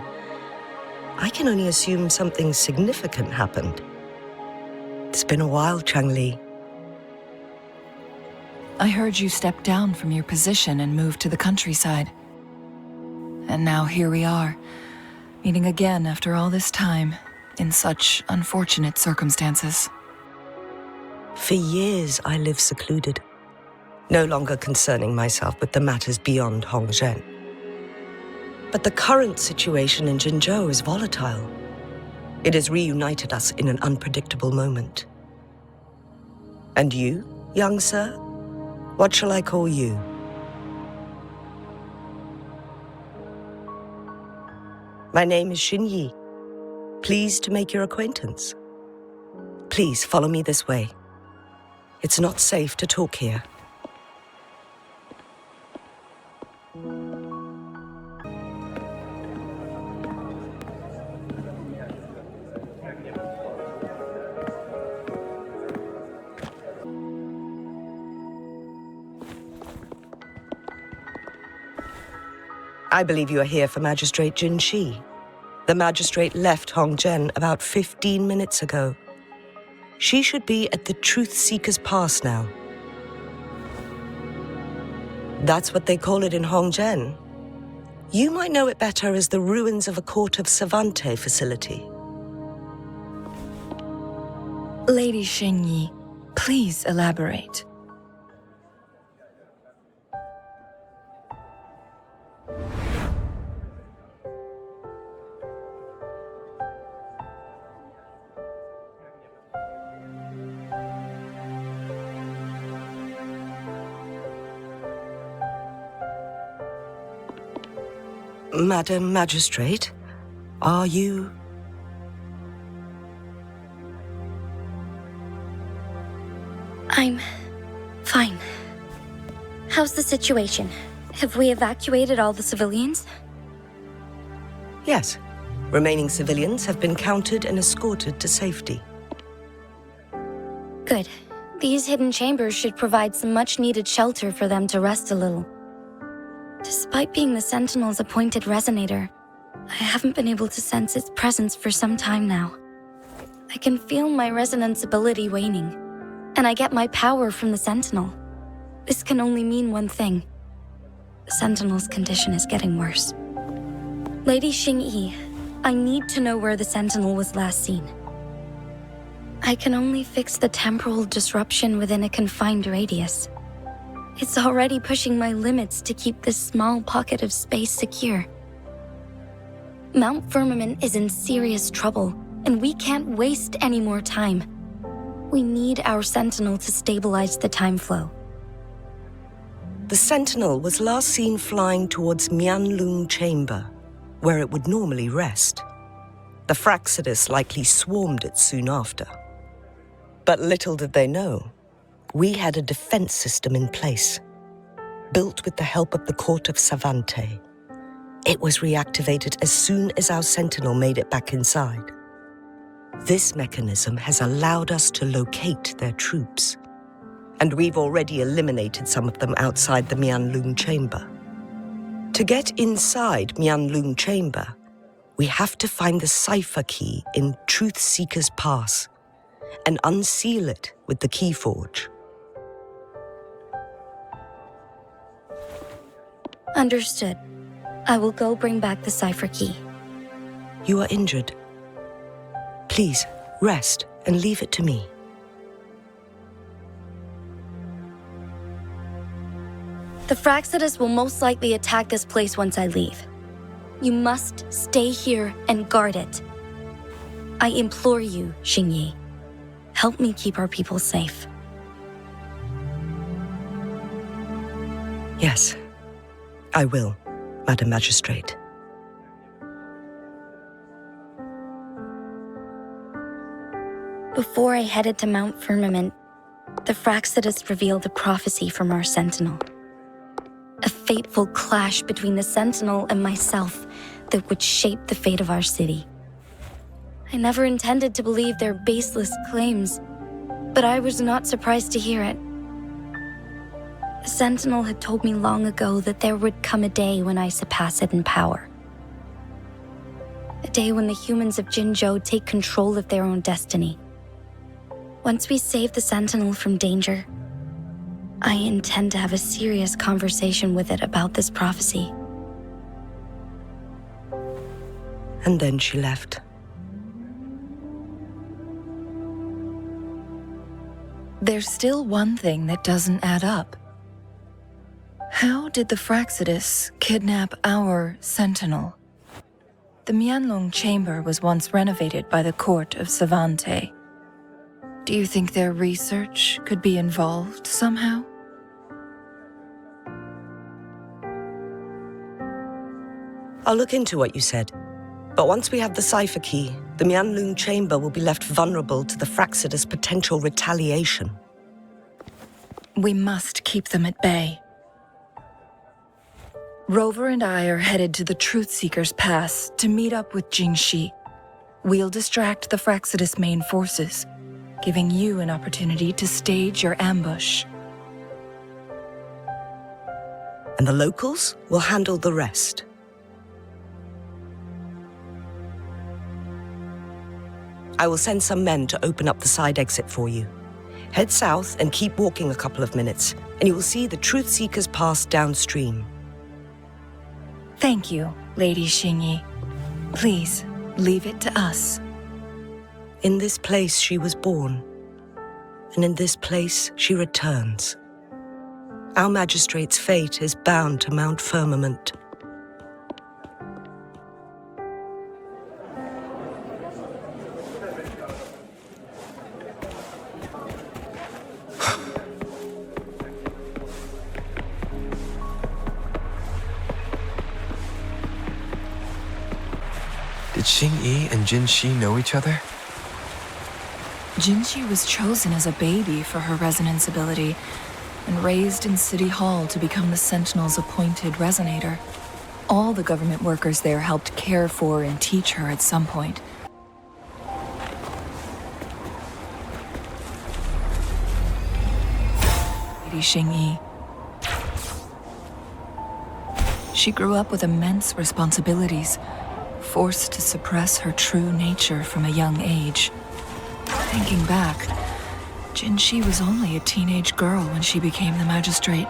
[SPEAKER 10] I can only assume something significant happened. It's been a while, Changli.
[SPEAKER 8] I heard you step down from your position and move to the countryside. And now here we are, meeting again after all this time, in such unfortunate circumstances.
[SPEAKER 10] For years, I lived secluded, no longer concerning myself with the matters beyond Hongzhen. But the current situation in Jinzhou is volatile. It has reunited us in an unpredictable moment. And you, young sir? What shall I call you? My name is Xinyi. Pleased to make your acquaintance. Please follow me this way. It's not safe to talk here. I believe you are here for Magistrate Jinshi. The magistrate left Hongzhen about 15 minutes ago. She should be at the Truth Seeker's Pass now. That's what they call it in Hongzhen. You might know it better as the ruins of a Court of Savante facility.
[SPEAKER 8] Lady Xingyi, please elaborate.
[SPEAKER 10] Madam Magistrate, are you...
[SPEAKER 1] I'm fine. How's the situation? Have we evacuated all the civilians?
[SPEAKER 10] Yes. Remaining civilians have been counted and escorted to safety.
[SPEAKER 1] Good.
[SPEAKER 4] These hidden chambers should provide some much-needed shelter for them to rest a little. Despite being the Sentinel's appointed resonator, I haven't been able to sense its presence for some time now. I can feel my resonance ability waning, and I get my power from the Sentinel. This can only mean one thing. The Sentinel's condition is getting worse. Lady Xingyi, I need to know where the Sentinel was last seen. I can only fix the temporal disruption within a confined radius. It's already pushing my limits to keep this small pocket of space secure. Mount Firmament is in serious trouble, and we can't waste any more time. We need our Sentinel to stabilize the time flow.
[SPEAKER 10] The Sentinel was last seen flying towards Mianlong Chamber, where it would normally rest. The Fraxidus likely swarmed it soon after. But little did they know, we had a defense system in place, built with the help of the court of Savante. It was reactivated as soon as our Sentinel made it back inside. This mechanism has allowed us to locate their troops, and we've already eliminated some of them outside the Mianlong Chamber. To get inside Mianlong Chamber, we have to find the cipher key in Truth Seeker's Pass and unseal it with the Keyforge.
[SPEAKER 4] Understood. I will go bring back the cipher key.
[SPEAKER 10] You are injured. Please, rest and leave it to me.
[SPEAKER 4] The Fraxidus will most likely attack this place once I leave. You must stay here and guard it. I implore you, Xingyi. Help me keep our people safe.
[SPEAKER 10] Yes, I will, Madam Magistrate.
[SPEAKER 4] Before I headed to Mount Firmament, the Fraxidus revealed a prophecy from our Sentinel. A fateful clash between the Sentinel and myself that would shape the fate of our city. I never intended to believe their baseless claims, but I was not surprised to hear it. The Sentinel had told me long ago that there would come a day when I surpass it in power. A day when the humans of Jinzhou take control of their own destiny. Once we save the Sentinel from danger, I intend to have a serious conversation with it about this prophecy.
[SPEAKER 10] And then she left.
[SPEAKER 8] There's still one thing that doesn't add up. How did the Fraxidus kidnap our Sentinel? The Mianlong Chamber was once renovated by the court of Savante. Do you think their research could be involved somehow?
[SPEAKER 10] I'll look into what you said. But once we have the cipher key, the Mianlong Chamber will be left vulnerable to the Fraxidus' potential retaliation.
[SPEAKER 8] We must keep them at bay. Rover and I are headed to the Truth Seeker's Pass to meet up with Jingxi. We'll distract the Fraxidus' main forces, giving you an opportunity to stage your ambush.
[SPEAKER 10] And the locals will handle the rest. I will send some men to open up the side exit for you. Head south and keep walking a couple of minutes, and you will see the Truth Seeker's Pass downstream.
[SPEAKER 8] Thank you, Lady Xingyi. Please, leave it to us.
[SPEAKER 10] In this place she was born, and in this place she returns. Our magistrate's fate is bound to Mount Firmament.
[SPEAKER 2] Did Xingyi and Jinxi know each other?
[SPEAKER 8] Jinxi was chosen as a baby for her resonance ability and raised in City Hall to become the Sentinel's appointed resonator. All the government workers there helped care for and teach her at some point. Lady Xingyi. She grew up with immense responsibilities, forced to suppress her true nature from a young age. Thinking back, Jinzhou was only a teenage girl when she became the magistrate.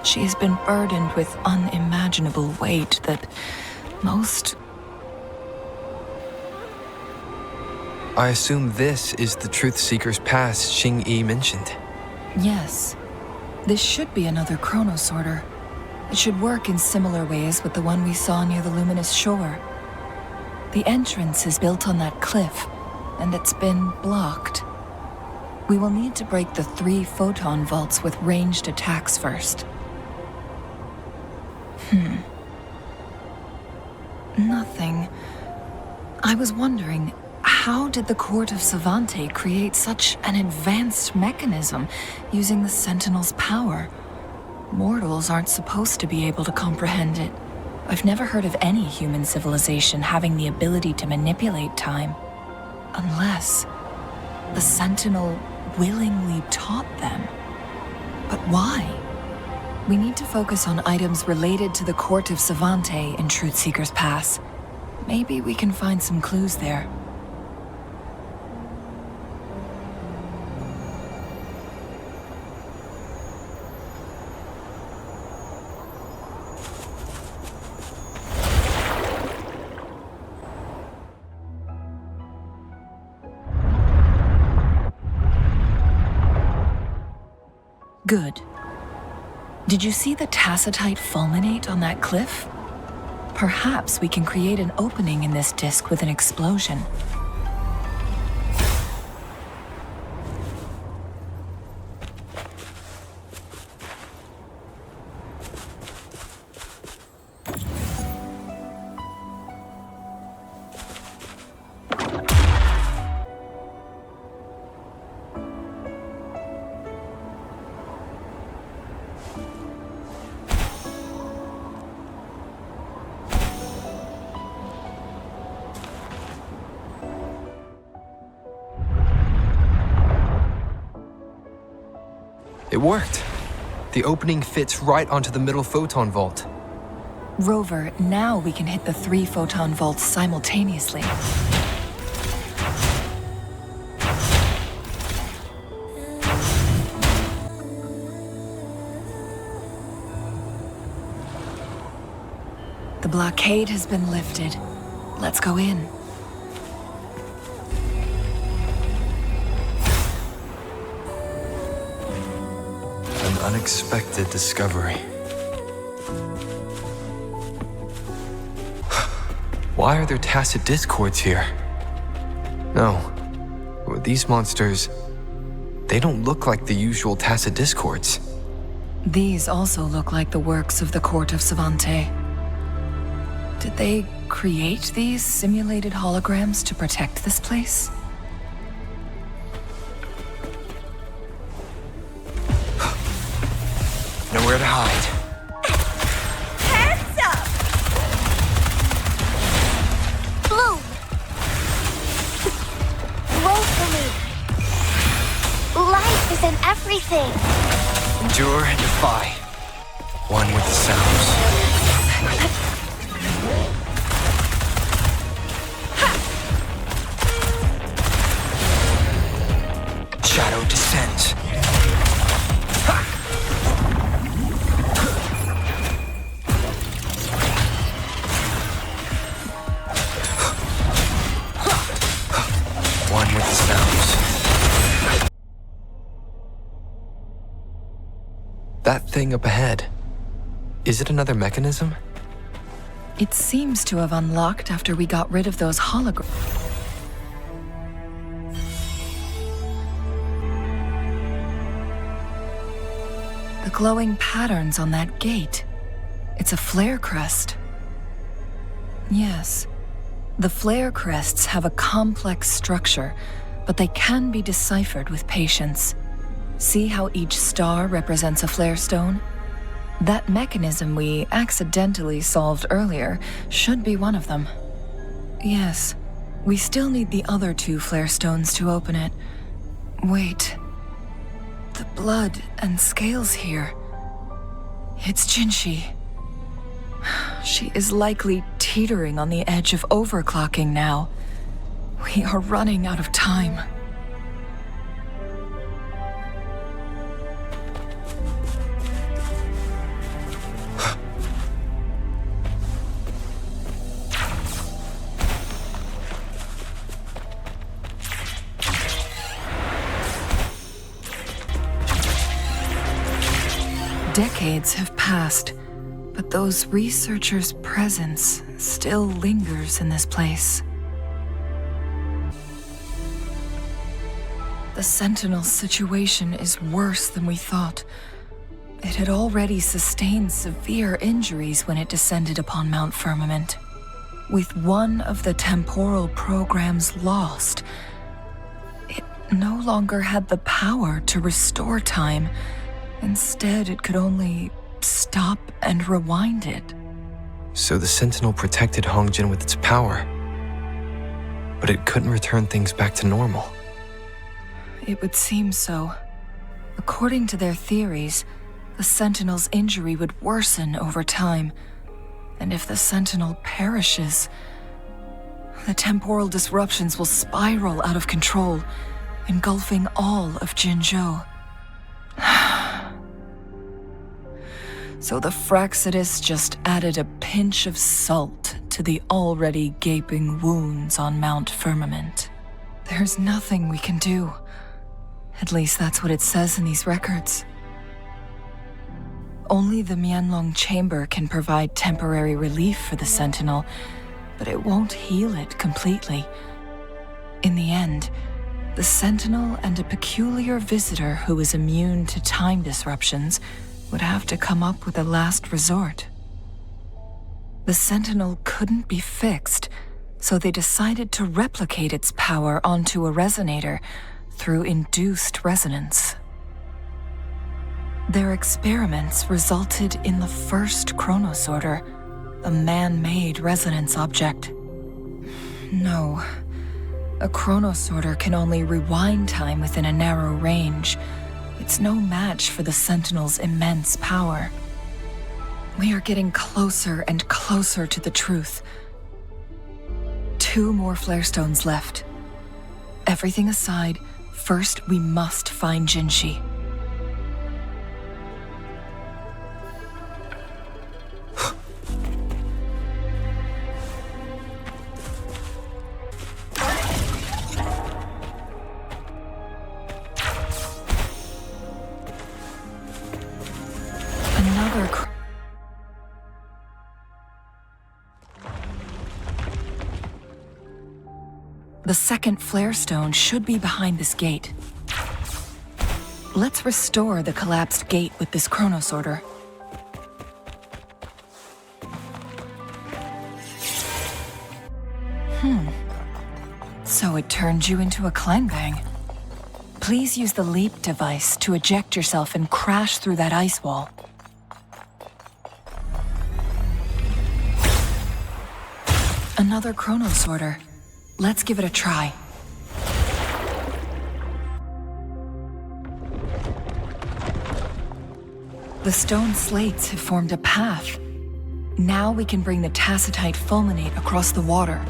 [SPEAKER 8] She has been burdened with unimaginable weight that most...
[SPEAKER 11] I assume this is the Truth Seeker's Pass Xingyi mentioned.
[SPEAKER 8] Yes. This should be another chronosorter. It should work in similar ways with the one we saw near the luminous shore. The entrance is built on that cliff, and it's been blocked. We will need to break the 3 photon vaults with ranged attacks first. Nothing. I was wondering, how did the Court of Savante create such an advanced mechanism using the Sentinel's power? Mortals aren't supposed to be able to comprehend it. I've never heard of any human civilization having the ability to manipulate time. Unless the Sentinel willingly taught them. But why? We need to focus on items related to the Court of Savante in Truth Seeker's Pass. Maybe we can find some clues there. Good. Did you see the tacitite fulminate on that cliff? Perhaps we can create an opening in this disk with an explosion.
[SPEAKER 11] It worked. The opening fits right onto the middle photon vault.
[SPEAKER 8] Rover, now we can hit the 3 photon vaults simultaneously. The blockade has been lifted. Let's go in.
[SPEAKER 11] An unexpected discovery. Why are there tacit discords here? No. These monsters, they don't look like the usual tacit discords.
[SPEAKER 8] These also look like the works of the Court of Savante. Did they create these simulated holograms to protect this place?
[SPEAKER 11] Nowhere to hide.
[SPEAKER 1] Hands up! Blue! Roll for me. Life is in everything.
[SPEAKER 11] Endure and defy. One with the sounds. Shadow descends. One with the sounds. That thing up ahead. Is it another mechanism?
[SPEAKER 8] It seems to have unlocked after we got rid of those holograms. The glowing patterns on that gate. It's a flare crest. Yes. The flare crests have a complex structure, but they can be deciphered with patience. See how each star represents a flare stone? That mechanism we accidentally solved earlier should be one of them. Yes, we still need the other 2 flare stones to open it. Wait. The blood and scales here. It's Jinzhou. She is likely teetering on the edge of overclocking now. We are running out of time. Decades have passed, but those researchers' presence still lingers in this place. The Sentinel's situation is worse than we thought. It had already sustained severe injuries when it descended upon Mount Firmament. With one of the temporal programs lost, it no longer had the power to restore time. Instead, it could only stop and rewind it.
[SPEAKER 11] So the Sentinel protected Hongjin with its power, but it couldn't return things back to normal.
[SPEAKER 8] It would seem so. According to their theories, the Sentinel's injury would worsen over time, and if the Sentinel perishes, the temporal disruptions will spiral out of control, engulfing all of Jinzhou. So the Fraxidus just added a pinch of salt to the already gaping wounds on Mount Firmament. There's nothing we can do. At least that's what it says in these records. Only the Mianlong Chamber can provide temporary relief for the Sentinel, but it won't heal it completely. In the end, the Sentinel and a peculiar visitor who is immune to time disruptions would have to come up with a last resort. The Sentinel couldn't be fixed, so they decided to replicate its power onto a resonator through induced resonance. Their experiments resulted in the first chronosorter, a man-made resonance object. No, a chronosorter can only rewind time within a narrow range. It's no match for the Sentinel's immense power. We are getting closer and closer to the truth. 2 more flare stones left. Everything aside, first we must find Jinzhou. The second flare stone should be behind this gate. Let's restore the collapsed gate with this chronosorter. So it turned you into a Klangbang. Please use the leap device to eject yourself and crash through that ice wall. Another chronosorter. Let's give it a try. The stone slates have formed a path. Now we can bring the tacitite fulminate across the water.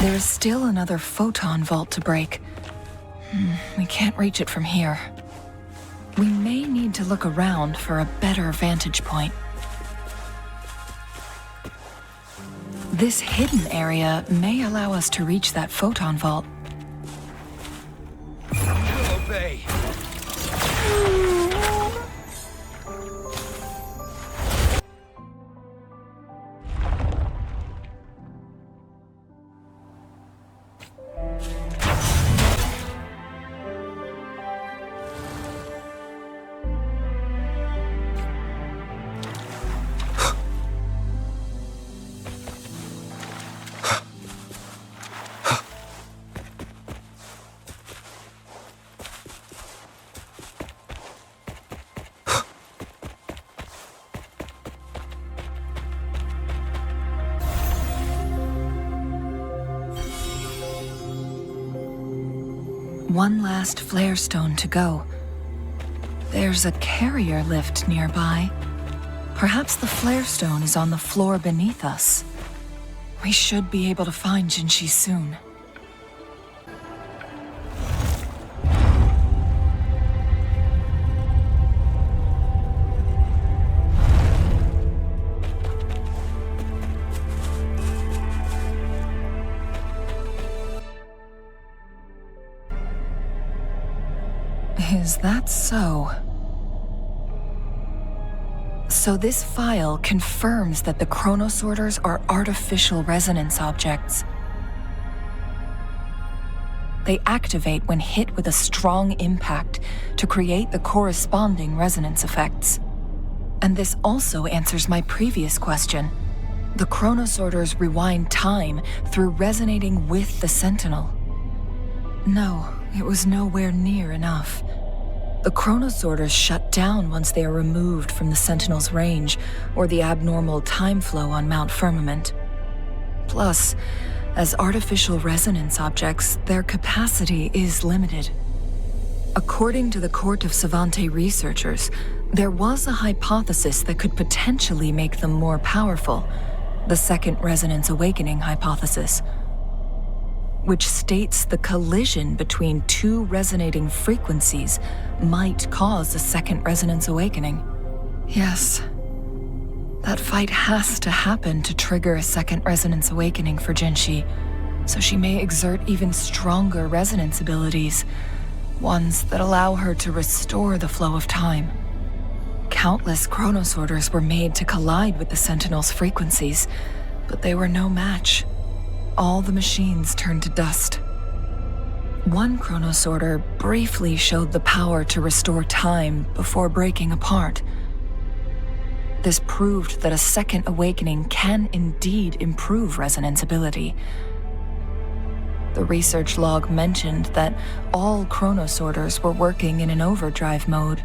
[SPEAKER 8] There is still another photon vault to break. We can't reach it from here. We may need to look around for a better vantage point. This hidden area may allow us to reach that photon vault.
[SPEAKER 9] We'll obey.
[SPEAKER 8] One last flare stone to go. There's a carrier lift nearby. Perhaps the flare stone is on the floor beneath us. We should be able to find Jinzhou soon. Is that so? So this file confirms that the chronosorters are artificial resonance objects. They activate when hit with a strong impact to create the corresponding resonance effects. And this also answers my previous question. The chronosorters rewind time through resonating with the Sentinel. No, it was nowhere near enough. The chronosorters shut down once they are removed from the Sentinel's range or the abnormal time flow on Mount Firmament. Plus, as artificial resonance objects, their capacity is limited. According to the Court of Savante researchers, there was a hypothesis that could potentially make them more powerful, the Second Resonance Awakening hypothesis, which states the collision between two resonating frequencies might cause a second resonance awakening. Yes, that fight has to happen to trigger a second resonance awakening for Jinzhou, so she may exert even stronger resonance abilities, ones that allow her to restore the flow of time. Countless chronosorters were made to collide with the Sentinel's frequencies, but they were no match. All the machines turned to dust. One chronosorter briefly showed the power to restore time before breaking apart. This proved that a second awakening can indeed improve resonance ability. The research log mentioned that all chronosorters were working in an overdrive mode.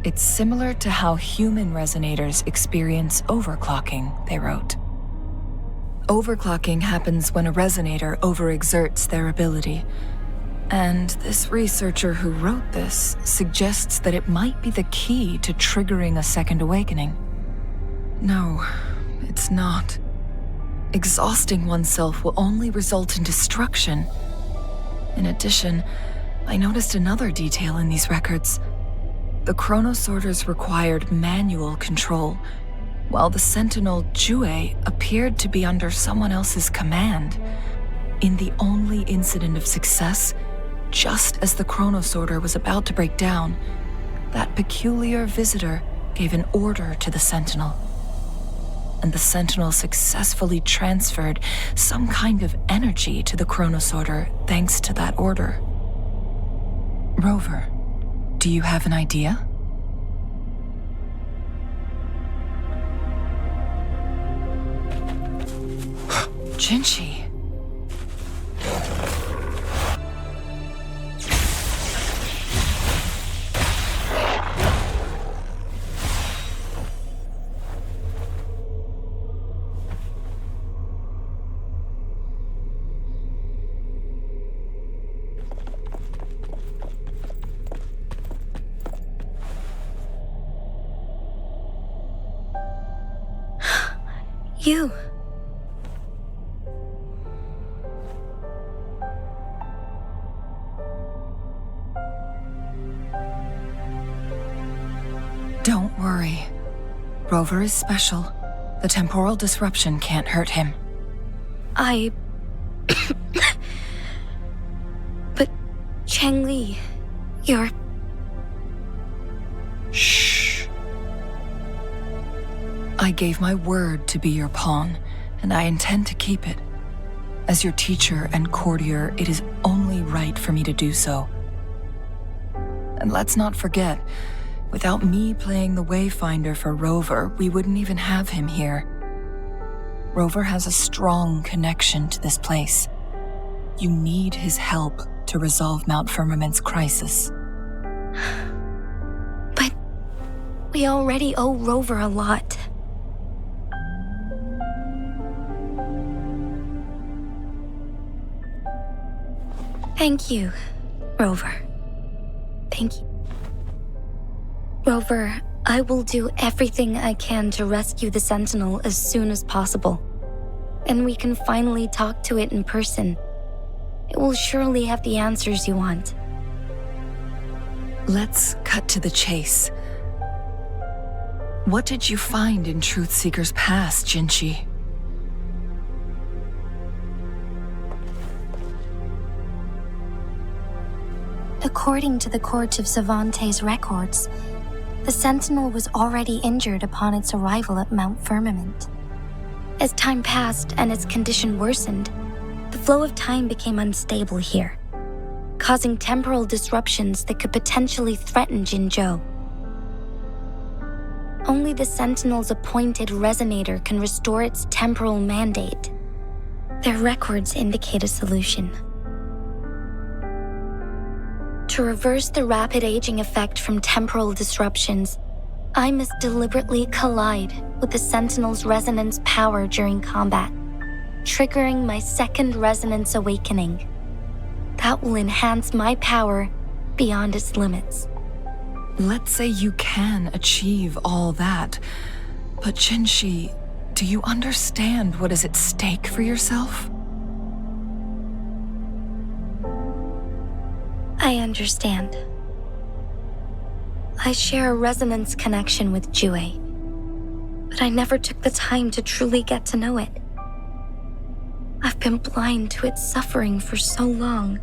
[SPEAKER 8] It's similar to how human resonators experience overclocking, they wrote. Overclocking happens when a resonator overexerts their ability. And this researcher who wrote this suggests that it might be the key to triggering a second awakening. No, it's not. Exhausting oneself will only result in destruction. In addition, I noticed another detail in these records. The chronosorters required manual control, while the Sentinel Jue appeared to be under someone else's command. In the only incident of success, just as the chronosorter was about to break down, that peculiar visitor gave an order to the Sentinel. And the Sentinel successfully transferred some kind of energy to the chronosorter thanks to that order. Rover, do you have an idea? Jinzhou.
[SPEAKER 1] You.
[SPEAKER 8] Don't worry. Rover is special. The temporal disruption can't hurt him.
[SPEAKER 1] But Changli, you're...
[SPEAKER 8] Shh. I gave my word to be your pawn, and I intend to keep it. As your teacher and courtier, it is only right for me to do so. And let's not forget, without me playing the Wayfinder for Rover, we wouldn't even have him here. Rover has a strong connection to this place. You need his help to resolve Mount Firmament's crisis.
[SPEAKER 1] But we already owe Rover a lot. Thank you.
[SPEAKER 4] Rover. Thank you. Rover, I will do everything I can to rescue the Sentinel as soon as possible. And we can finally talk to it in person. It will surely have the answers you want.
[SPEAKER 8] Let's cut to the chase. What did you find in Truthseeker's past, Jinshi?
[SPEAKER 4] According to the Court of Savante's records, the Sentinel was already injured upon its arrival at Mount Firmament. As time passed and its condition worsened, the flow of time became unstable here, causing temporal disruptions that could potentially threaten Jinzhou. Only the Sentinel's appointed resonator can restore its temporal mandate. Their records indicate a solution. To reverse the rapid aging effect from temporal disruptions, I must deliberately collide with the Sentinel's resonance power during combat, triggering my second resonance awakening. That will enhance my power beyond its limits.
[SPEAKER 8] Let's say you can achieve all that, but Jinshi, do you understand what is at stake for yourself?
[SPEAKER 4] I understand. I share a resonance connection with Jue, but I never took the time to truly get to know it. I've been blind to its suffering for so long.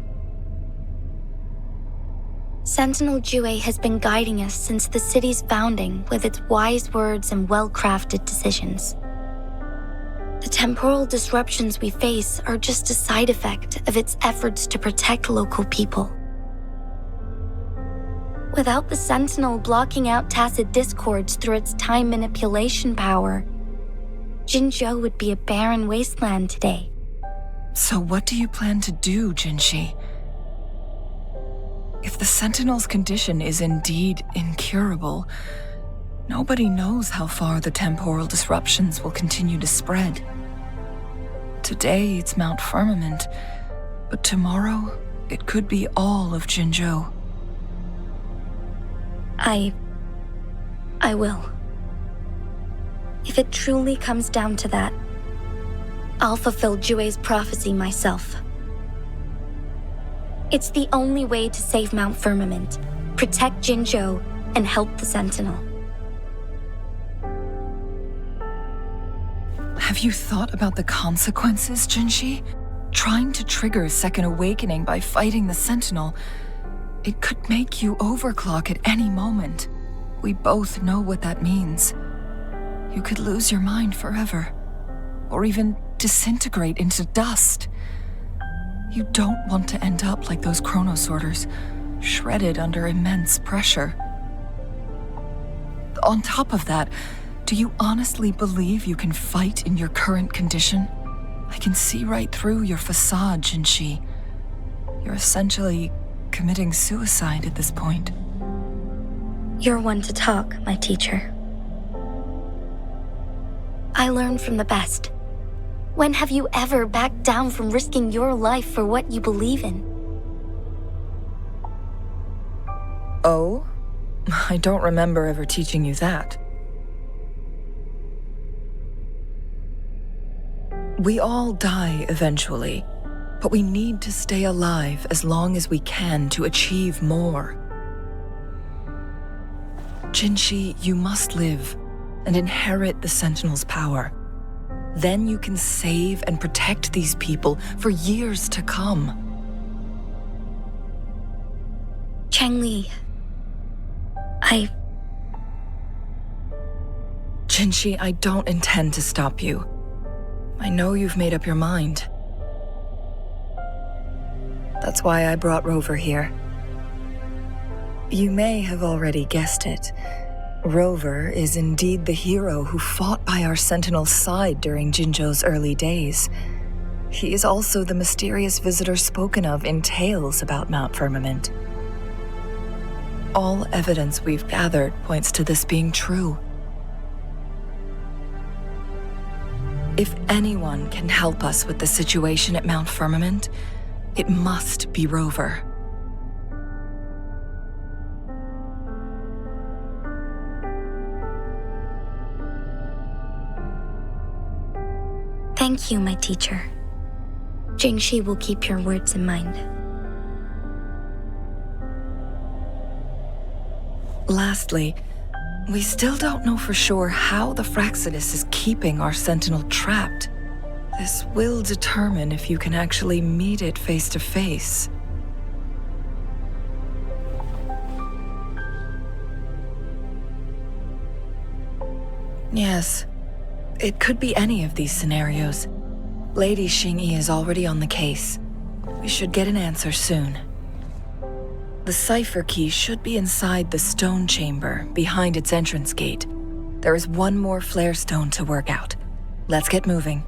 [SPEAKER 4] Sentinel Jue has been guiding us since the city's founding with its wise words and well-crafted decisions. The temporal disruptions we face are just a side effect of its efforts to protect local people. Without the Sentinel blocking out tacit discords through its time manipulation power, Jinzhou would be a barren wasteland today.
[SPEAKER 8] So what do you plan to do, Jinshi? If the Sentinel's condition is indeed incurable, nobody knows how far the temporal disruptions will continue to spread. Today it's Mount Firmament, but tomorrow it could be all of Jinzhou.
[SPEAKER 4] I will. If it truly comes down to that, I'll fulfill Jue's prophecy myself. It's the only way to save Mount Firmament, protect Jinzhou, and help the Sentinel.
[SPEAKER 8] Have you thought about the consequences, Jinshi? Trying to trigger a second awakening by fighting the Sentinel, it could make you overclock at any moment. We both know what that means. You could lose your mind forever, or even disintegrate into dust. You don't want to end up like those chronosorters, shredded under immense pressure. On top of that, do you honestly believe you can fight in your current condition? I can see right through your facade, Jinshi. You're essentially committing suicide at this point.
[SPEAKER 4] You're one to talk, my teacher. I learn from the best. When have you ever backed down from risking your life for what you believe in?
[SPEAKER 8] Oh? I don't remember ever teaching you that. We all die eventually, but we need to stay alive as long as we can to achieve more. Jinshi, you must live and inherit the Sentinel's power. Then you can save and protect these people for years to come.
[SPEAKER 4] Changli,
[SPEAKER 8] Jinshi, I don't intend to stop you. I know you've made up your mind. That's why I brought Rover here. You may have already guessed it. Rover is indeed the hero who fought by our Sentinel's side during Jinzhou's early days. He is also the mysterious visitor spoken of in tales about Mount Firmament. All evidence we've gathered points to this being true. If anyone can help us with the situation at Mount Firmament, it must be Rover.
[SPEAKER 4] Thank you, my teacher. Jingxi will keep your words in mind.
[SPEAKER 8] Lastly, we still don't know for sure how the Fraxidus is keeping our Sentinel trapped. This will determine if you can actually meet it face to face. Yes, it could be any of these scenarios. Lady Xingyi is already on the case. We should get an answer soon. The cipher key should be inside the stone chamber, behind its entrance gate. There is one more flare stone to work out. Let's get moving.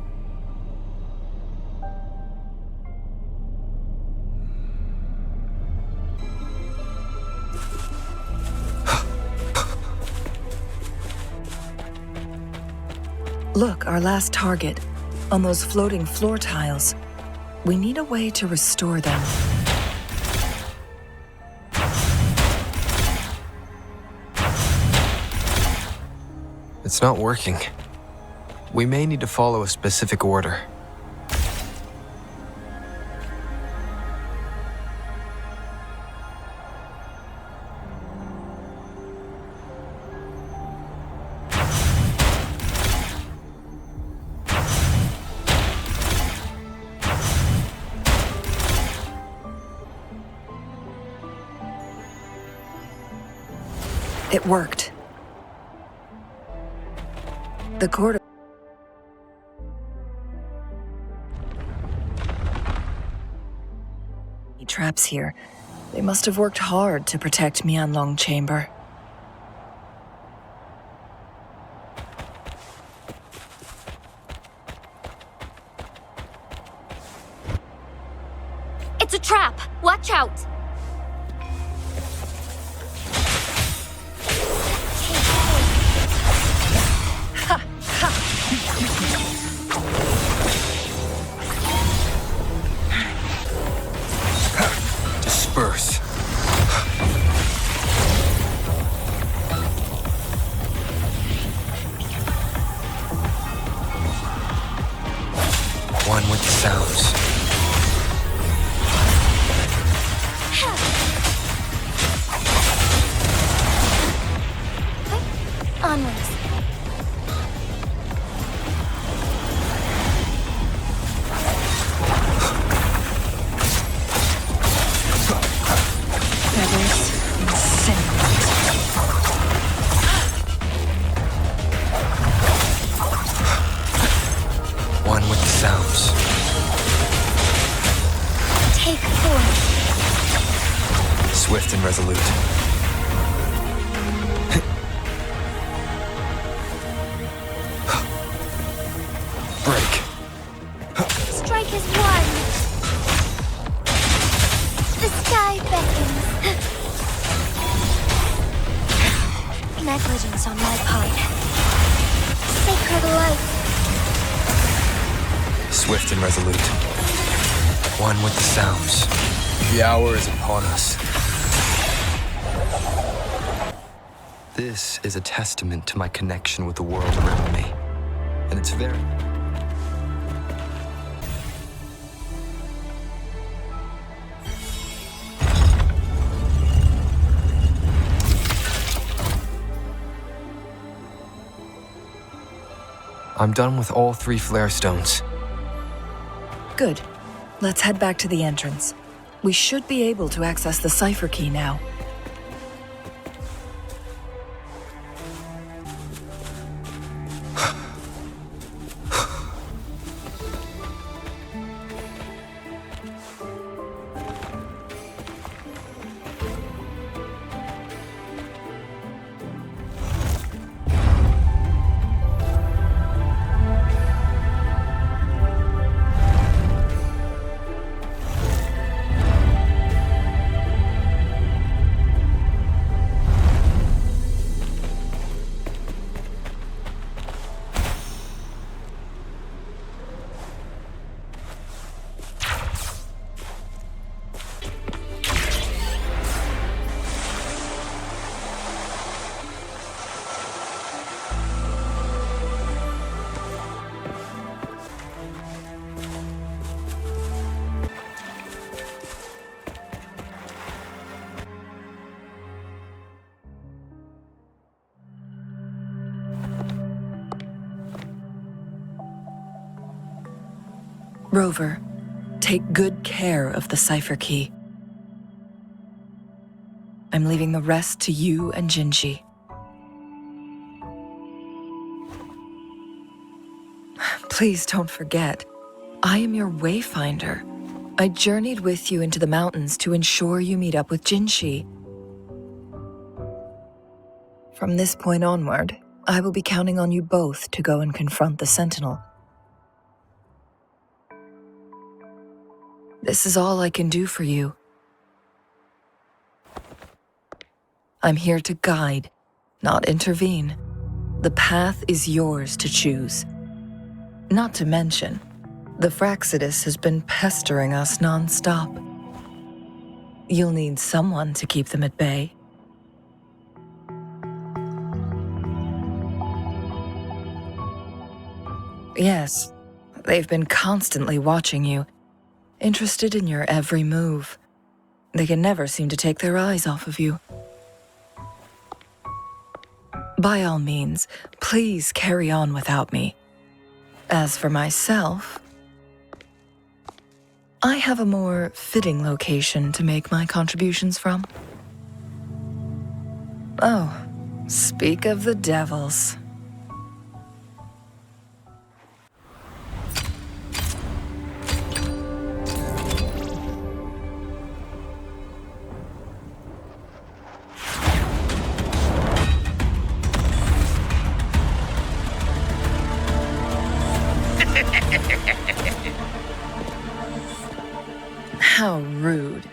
[SPEAKER 8] Look, our last target, on those floating floor tiles. We need a way to restore them.
[SPEAKER 11] It's not working. We may need to follow a specific order.
[SPEAKER 8] It worked. The cord traps here. They must have worked hard to protect Mianlong Chamber.
[SPEAKER 1] It's a trap! Watch out!
[SPEAKER 11] Disperse. One with the sounds.
[SPEAKER 1] Onwards.
[SPEAKER 11] One with the sounds.
[SPEAKER 1] Take form.
[SPEAKER 11] Swift and resolute. Break.
[SPEAKER 1] Strike is one. The sky beckons. Negligence on my part. Sacred light.
[SPEAKER 11] Swift and resolute. One with the sounds. The hour is upon us. This is a testament to my connection with the world around me. And it's very... I'm done with all 3 flare stones.
[SPEAKER 8] Good. Let's head back to the entrance. We should be able to access the cipher key now. Rover, take good care of the cipher key. I'm leaving the rest to you and Jinzhou. Please don't forget, I am your wayfinder. I journeyed with you into the mountains to ensure you meet up with Jinzhou. From this point onward, I will be counting on you both to go and confront the Sentinel. This is all I can do for you. I'm here to guide, not intervene. The path is yours to choose. Not to mention, the Fraxidus has been pestering us non-stop. You'll need someone to keep them at bay. Yes, they've been constantly watching you, interested in your every move. They can never seem to take their eyes off of you. By all means, please carry on without me. As for myself, I have a more fitting location to make my contributions from. Oh, speak of the devils. How rude.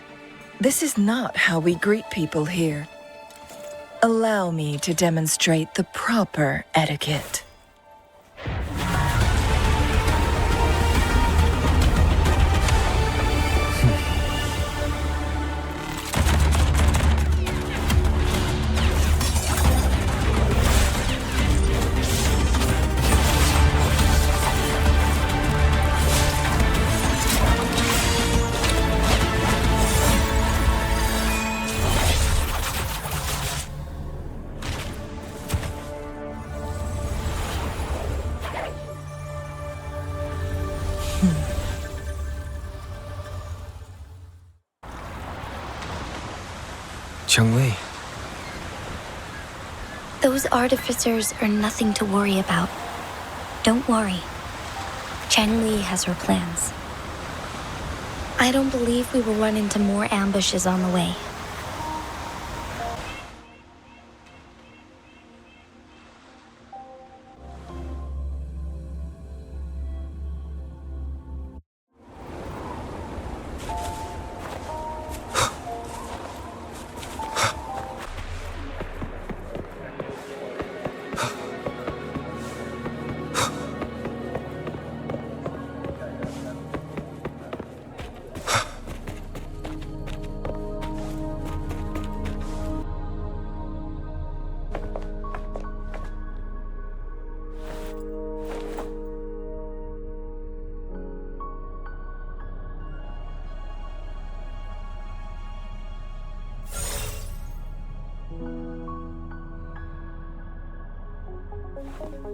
[SPEAKER 8] This is not how we greet people here. Allow me to demonstrate the proper etiquette.
[SPEAKER 11] Cheng-Li.
[SPEAKER 4] Those artificers are nothing to worry about. Don't worry. Cheng-Li has her plans. I don't believe we will run into more ambushes on the way.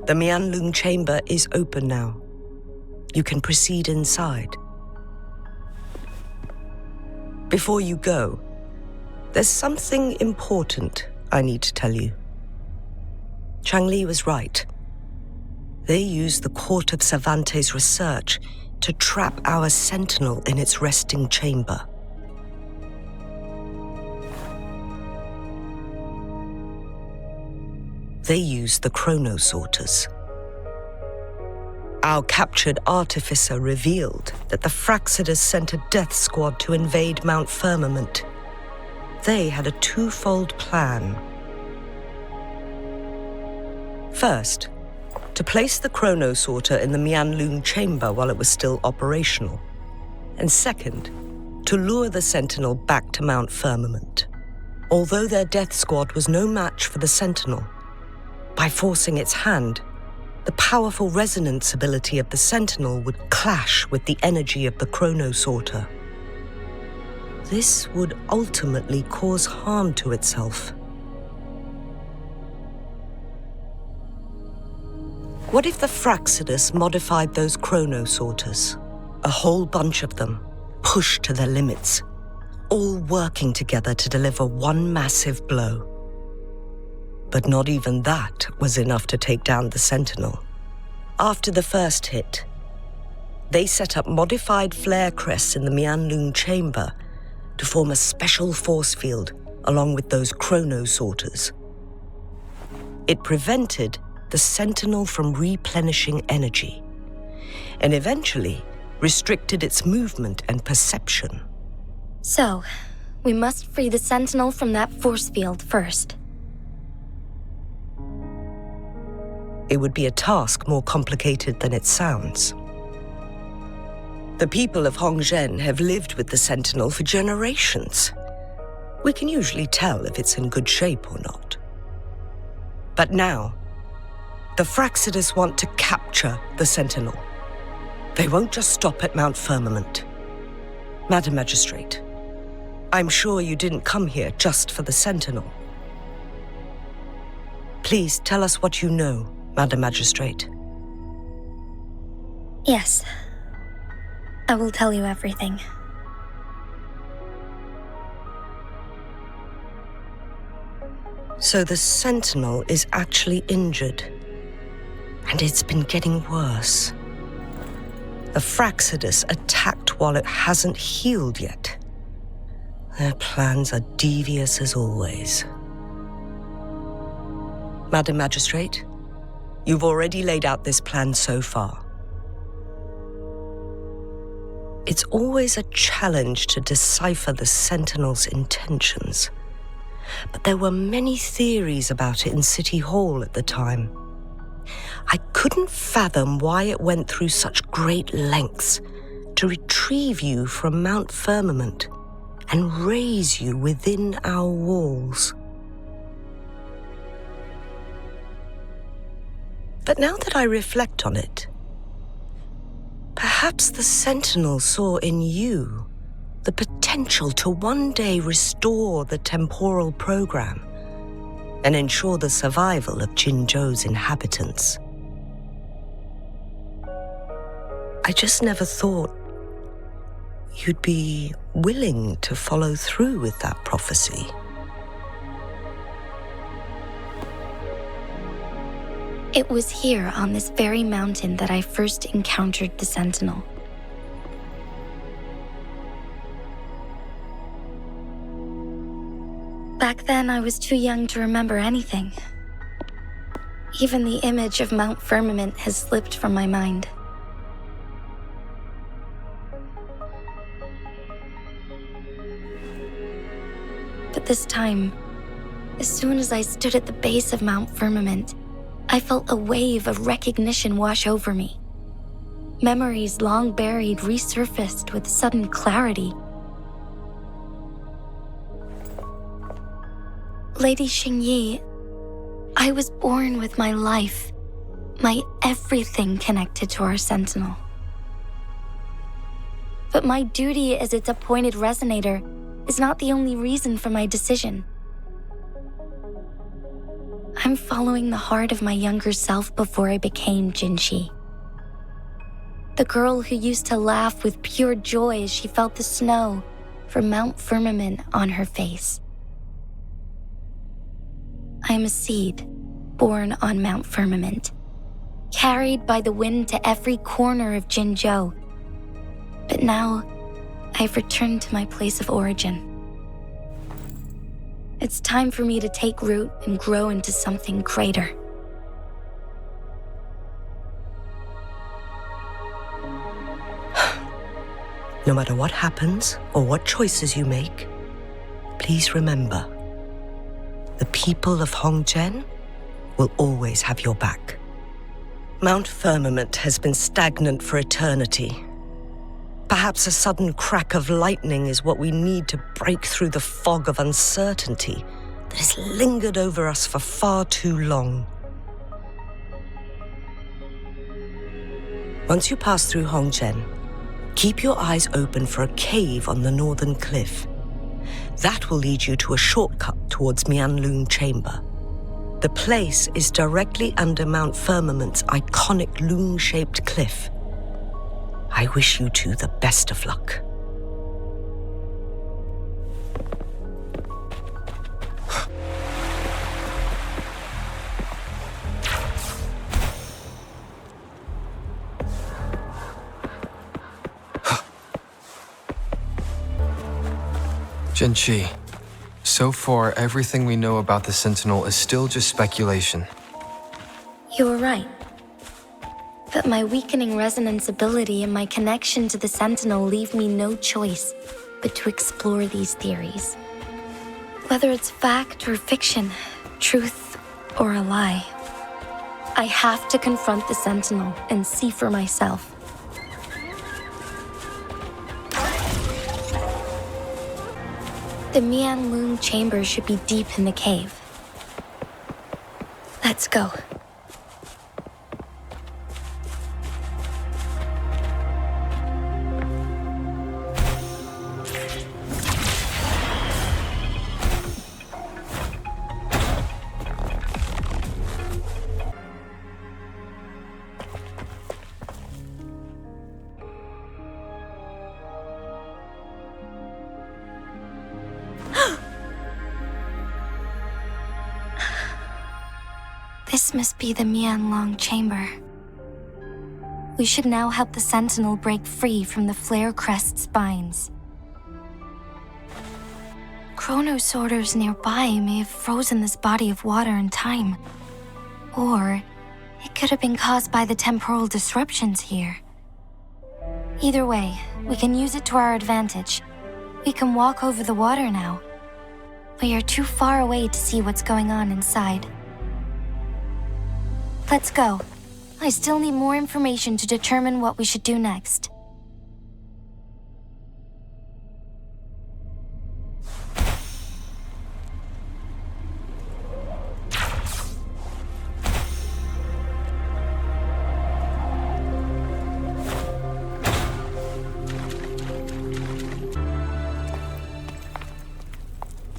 [SPEAKER 10] The Mianlung chamber is open now. You can proceed inside. Before you go, there's something important I need to tell you. Cheng-Li was right. They used the Court of Cervantes' research to trap our Sentinel in its resting chamber. They used the chronosorters. Our captured artificer revealed that the Fraxidus sent a death squad to invade Mount Firmament. They had a twofold plan. First, to place the chronosorter in the Mianlung chamber while it was still operational. And second, to lure the Sentinel back to Mount Firmament. Although their death squad was no match for the Sentinel, by forcing its hand, the powerful resonance ability of the Sentinel would clash with the energy of the chronosorter. This would ultimately cause harm to itself. What if the Fraxidus modified those chronosorters? A whole bunch of them, pushed to their limits, all working together to deliver one massive blow. But not even that was enough to take down the Sentinel. After the first hit, they set up modified flare crests in the Mianlun chamber to form a special force field along with those chrono-sorters. It prevented the Sentinel from replenishing energy, and eventually restricted its movement and perception.
[SPEAKER 4] So, we must free the Sentinel from that force field first.
[SPEAKER 10] It would be a task more complicated than it sounds. The people of Hongzhen have lived with the Sentinel for generations. We can usually tell if it's in good shape or not. But now, the Fraxidus want to capture the Sentinel. They won't just stop at Mount Firmament. Madam Magistrate, I'm sure you didn't come here just for the Sentinel. Please tell us what you know, Madam Magistrate.
[SPEAKER 4] Yes. I will tell you everything.
[SPEAKER 10] So the Sentinel is actually injured. And it's been getting worse. The Fraxidus attacked while it hasn't healed yet. Their plans are devious as always. Madam Magistrate, you've already laid out this plan so far. It's always a challenge to decipher the Sentinel's intentions. But there were many theories about it in City Hall at the time. I couldn't fathom why it went through such great lengths to retrieve you from Mount Firmament and raise you within our walls. But now that I reflect on it, perhaps the Sentinel saw in you the potential to one day restore the temporal program and ensure the survival of Jinzhou's inhabitants. I just never thought you'd be willing to follow through with that prophecy.
[SPEAKER 4] It was here on this very mountain that I first encountered the Sentinel. Back then, I was too young to remember anything. Even the image of Mount Firmament has slipped from my mind. But this time, as soon as I stood at the base of Mount Firmament, I felt a wave of recognition wash over me. Memories long buried resurfaced with sudden clarity. Lady Xingyi, I was born with my life, my everything connected to our Sentinel. But my duty as its appointed resonator is not the only reason for my decision. I'm following the heart of my younger self before I became Jinshi. The girl who used to laugh with pure joy as she felt the snow from Mount Firmament on her face. I am a seed born on Mount Firmament, carried by the wind to every corner of Jinzhou. But now, I've returned to my place of origin. It's time for me to take root and grow into something greater.
[SPEAKER 10] No matter what happens or what choices you make, please remember, the people of Hongzhen will always have your back. Mount Firmament has been stagnant for eternity. Perhaps a sudden crack of lightning is what we need to break through the fog of uncertainty that has lingered over us for far too long. Once you pass through Hongzhen, keep your eyes open for a cave on the northern cliff. That will lead you to a shortcut towards Mianlun Chamber. The place is directly under Mount Firmament's iconic loon-shaped cliff. I wish you two the best of luck.
[SPEAKER 11] Jinzhou, so far everything we know about the Sentinel is still just speculation.
[SPEAKER 4] You were right. But my weakening resonance ability and my connection to the Sentinel leave me no choice but to explore these theories. Whether it's fact or fiction, truth or a lie, I have to confront the Sentinel and see for myself. The Mianlun chamber should be deep in the cave. Let's go. This must be the Mianlun chamber. We should now help the Sentinel break free from the flare crest spines. Chronosorters nearby may have frozen this body of water in time. Or it could have been caused by the temporal disruptions here. Either way, we can use it to our advantage. We can walk over the water now. We are too far away to see what's going on inside. Let's go. I still need more information to determine what we should do next.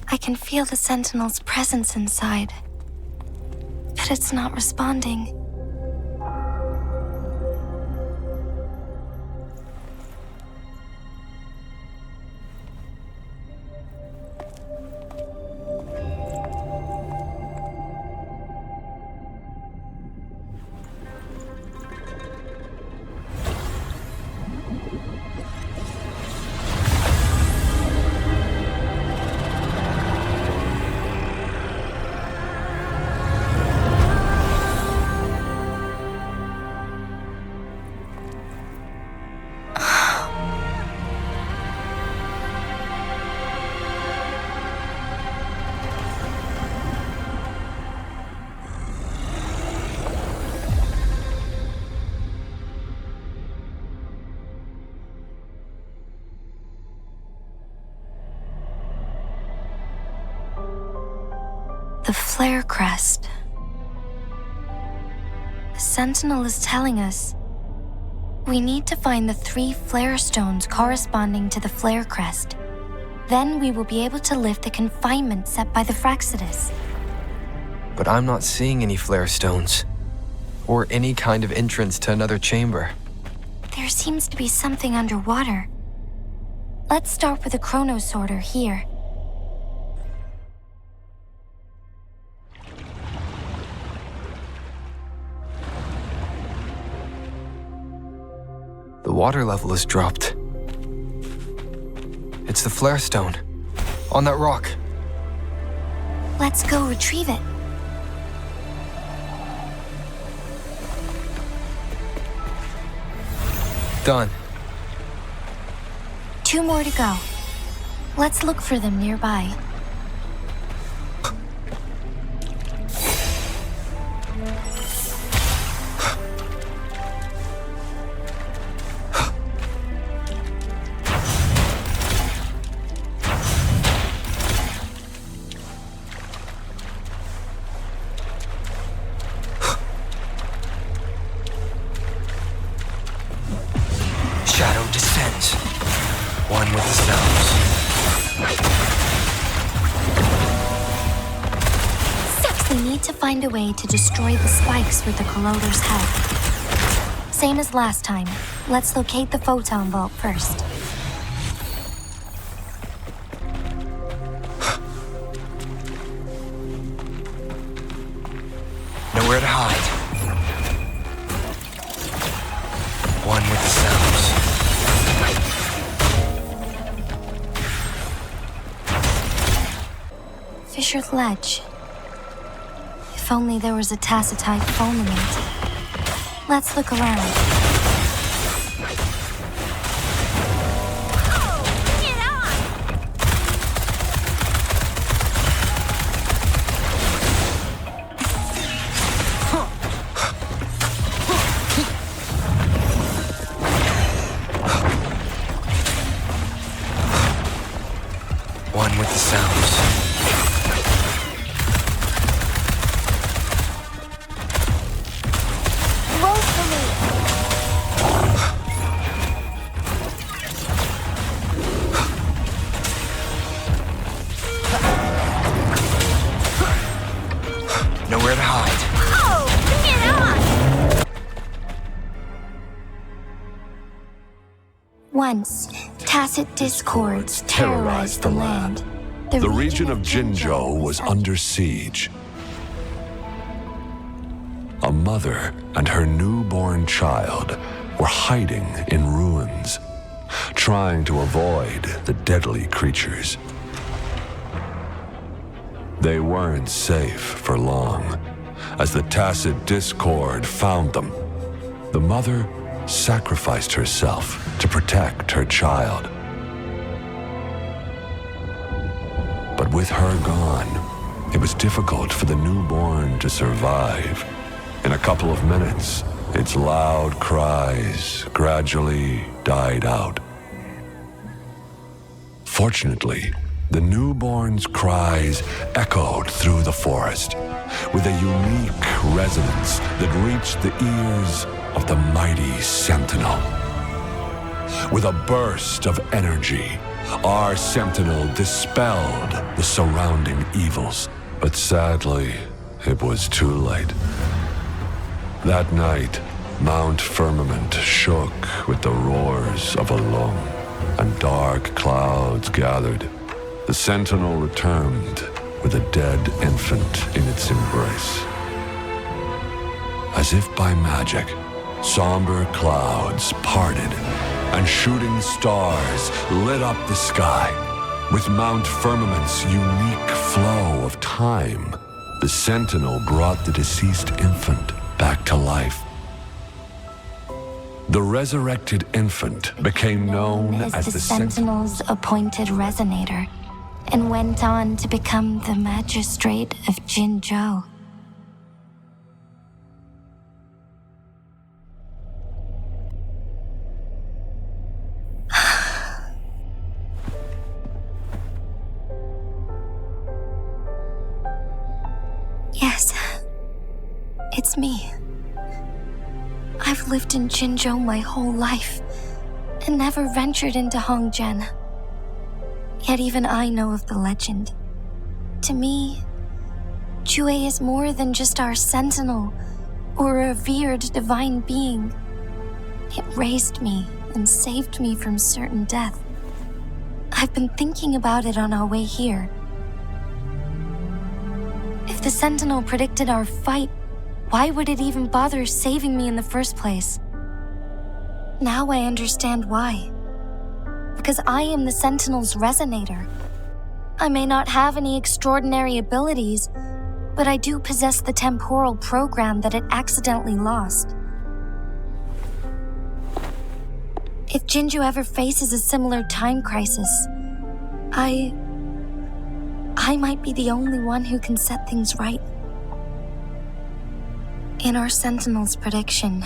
[SPEAKER 4] I can feel the Sentinel's presence inside. But it's not responding. The flare crest. The Sentinel is telling us we need to find the 3 flare stones corresponding to the flare crest. Then we will be able to lift the confinement set by the Fraxidus.
[SPEAKER 11] But I'm not seeing any flare stones, or any kind of entrance to another chamber.
[SPEAKER 4] There seems to be something underwater. Let's start with a chronosorter here.
[SPEAKER 11] The water level has dropped. It's the flare stone, on that rock.
[SPEAKER 4] Let's go retrieve it.
[SPEAKER 11] Done.
[SPEAKER 4] 2 more to go. Let's look for them nearby.
[SPEAKER 11] Shadow descends, one with the sounds.
[SPEAKER 4] Sucks, we need to find a way to destroy the spikes with the Colloder's help. Same as last time.
[SPEAKER 3] Let's locate the photon vault first.
[SPEAKER 11] Nowhere to hide. One with the sounds.
[SPEAKER 3] Fissured ledge. If only there was a tacitite fulminate. Let's look around.
[SPEAKER 11] One with the sounds.
[SPEAKER 3] Roll for me.
[SPEAKER 11] Nowhere to hide.
[SPEAKER 1] Oh, bring it on!
[SPEAKER 3] Once, tacit discords terrorized the land.
[SPEAKER 6] The region of Jinzhou was under siege. A mother and her newborn child were hiding in ruins, trying to avoid the deadly creatures. They weren't safe for long, as the tacit discord found them. The mother sacrificed herself to protect her child. But with her gone, it was difficult for the newborn to survive. In a couple of minutes, its loud cries gradually died out. Fortunately, the newborn's cries echoed through the forest with a unique resonance that reached the ears of the mighty sentinel. With a burst of energy, our sentinel dispelled the surrounding evils. But sadly, it was too late. That night, Mount Firmament shook with the roars of a lung, and dark clouds gathered. The sentinel returned with a dead infant in its embrace. As if by magic, somber clouds parted, and shooting stars lit up the sky. With Mount Firmament's unique flow of time, the sentinel brought the deceased infant back to life. The resurrected infant became known as the
[SPEAKER 3] Sentinel's appointed resonator, and went on to become the magistrate of Jinzhou. Yes, it's me. I've lived in Jinzhou my whole life, and never ventured into Hongzhen. Yet even I know of the legend. To me, Jue is more than just our sentinel, or a revered divine being. It raised me and saved me from certain death. I've been thinking about it on our way here. If the sentinel predicted our fight, why would it even bother saving me in the first place? Now I understand why. Because I am the sentinel's resonator. I may not have any extraordinary abilities, but I do possess the temporal program that it accidentally lost. If Jinzhou ever faces a similar time crisis, I might be the only one who can set things right. In our sentinel's prediction,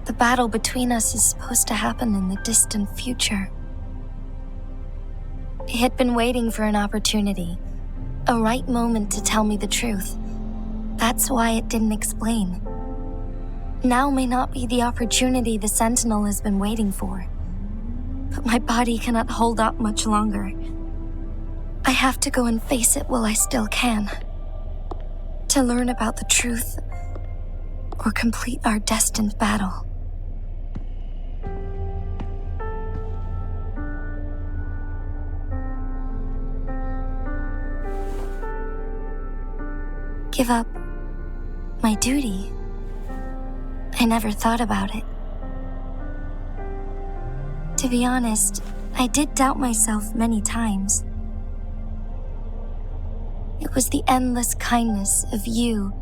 [SPEAKER 3] the battle between us is supposed to happen in the distant future. It had been waiting for an opportunity, a right moment to tell me the truth. That's why it didn't explain. Now may not be the opportunity the sentinel has been waiting for. But my body cannot hold up much longer. I have to go and face it while I still can. To learn about the truth, or complete our destined battle.
[SPEAKER 4] give up my duty. I never thought about it. To be honest, I did doubt myself many times. It was the endless kindness of you,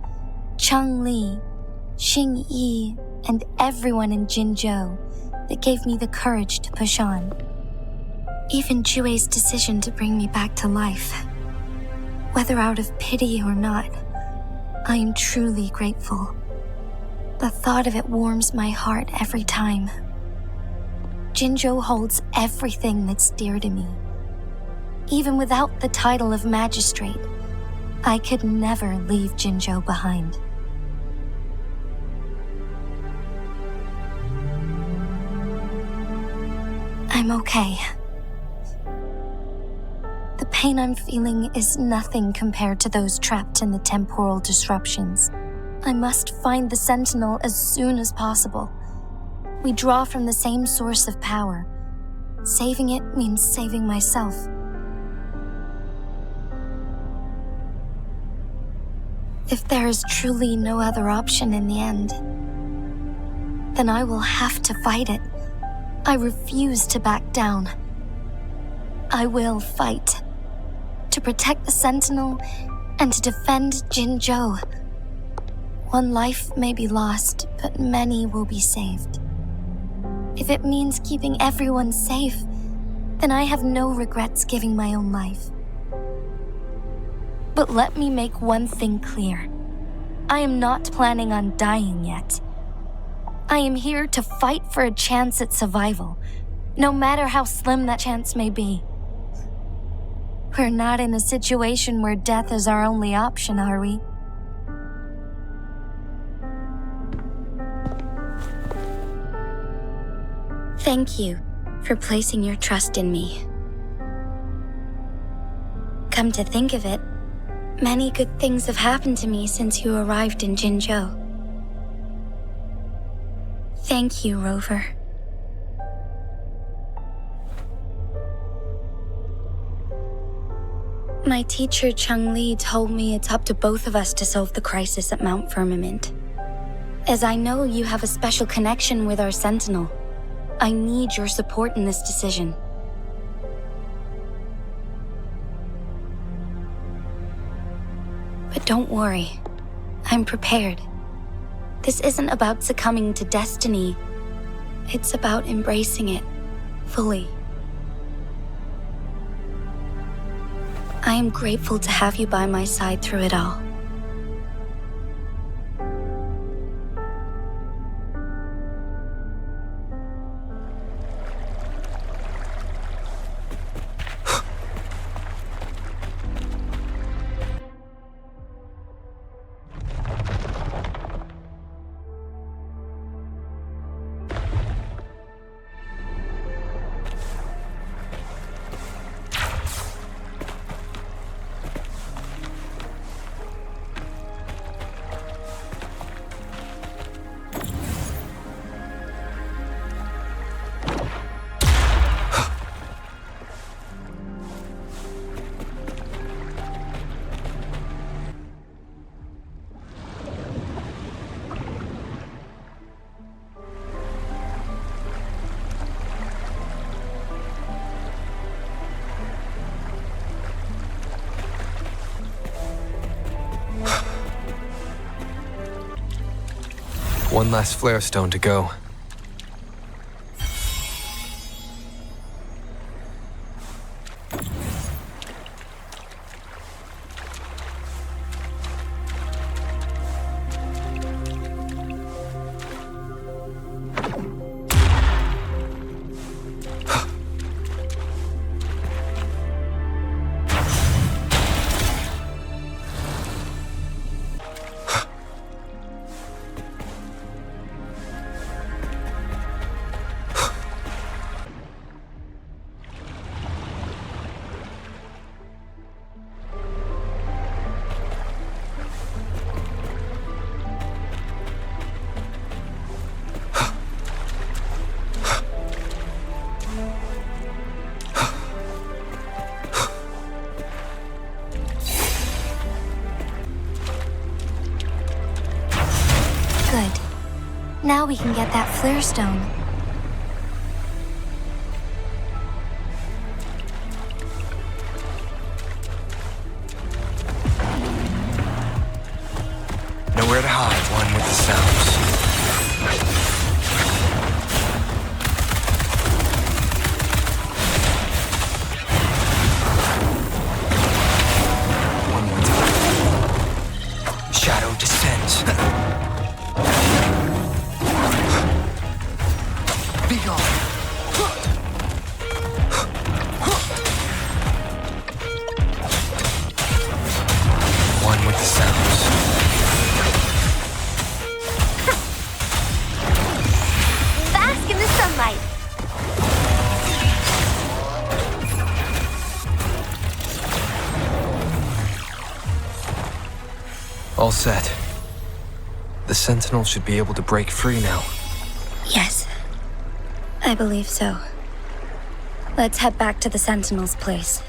[SPEAKER 4] Cheng-Li, Xing-Yi, and everyone in Jinzhou that gave me the courage to push on. Even Jue's decision to bring me back to life. Whether out of pity or not, I am truly grateful. The thought of it warms my heart every time. Jinzhou holds everything that's dear to me. Even without the title of magistrate, I could never leave Jinzhou behind. I'm okay. The pain I'm feeling is nothing compared to those trapped in the temporal disruptions. I must find the Sentinel as soon as possible. We draw from the same source of power. Saving it means saving myself. If there is truly no other option in the end, then I will have to fight it. I refuse to back down. I will fight. To protect the Sentinel and to defend Jinzhou. One life may be lost, but many will be saved. If it means keeping everyone safe, then I have no regrets giving my own life. But let me make one thing clear. I am not planning on dying yet. I am here to fight for a chance at survival, no matter how slim that chance may be. We're not in a situation where death is our only option, are we? Thank you for placing your trust in me. Come to think of it, many good things have happened to me since you arrived in Jinzhou. Thank you, Rover. My teacher Cheng-Li told me it's up to both of us to solve the crisis at Mount Firmament. As I know you have a special connection with our Sentinel, I need your support in this decision. But don't worry, I'm prepared. This isn't about succumbing to destiny. It's about embracing it fully. I am grateful to have you by my side through it all.
[SPEAKER 11] One last flare stone to go.
[SPEAKER 4] Now we can get that flare stone.
[SPEAKER 11] Nowhere to hide, one with the sounds. Shadow descends. Be gone. One with the sounds.
[SPEAKER 1] Bask in the sunlight.
[SPEAKER 11] All set. The Sentinel should be able to break free now.
[SPEAKER 4] Yes, I believe so. Let's head back to the Sentinel's place.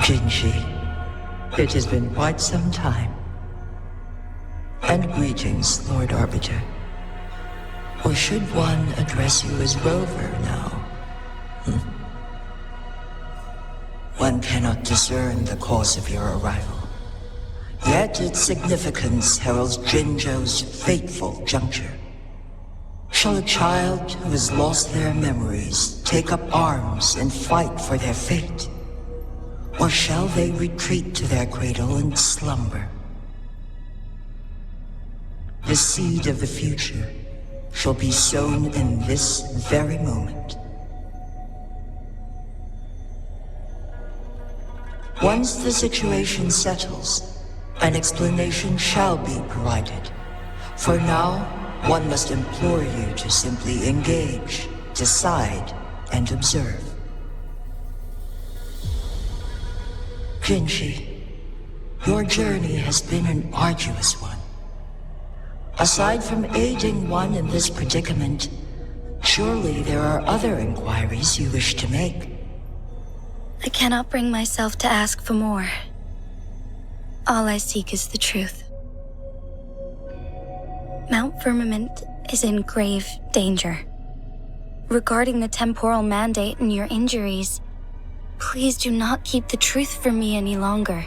[SPEAKER 12] Jinzhou, it has been quite some time. And greetings, Lord Arbiter. Or should one address you as Rover now? One cannot discern the cause of your arrival. Yet its significance heralds Jinzhou's fateful juncture. Shall a child who has lost their memories take up arms and fight for their fate? Or shall they retreat to their cradle and slumber? The seed of the future shall be sown in this very moment. Once the situation settles, an explanation shall be provided. For now, one must implore you to simply engage, decide, and observe. Jinzhou, your journey has been an arduous one. Aside from aiding one in this predicament, surely there are other inquiries you wish to make.
[SPEAKER 4] I cannot bring myself to ask for more. All I seek is the truth. Mount Firmament is in grave danger. Regarding the temporal mandate and your injuries, please do not keep the truth from me any longer.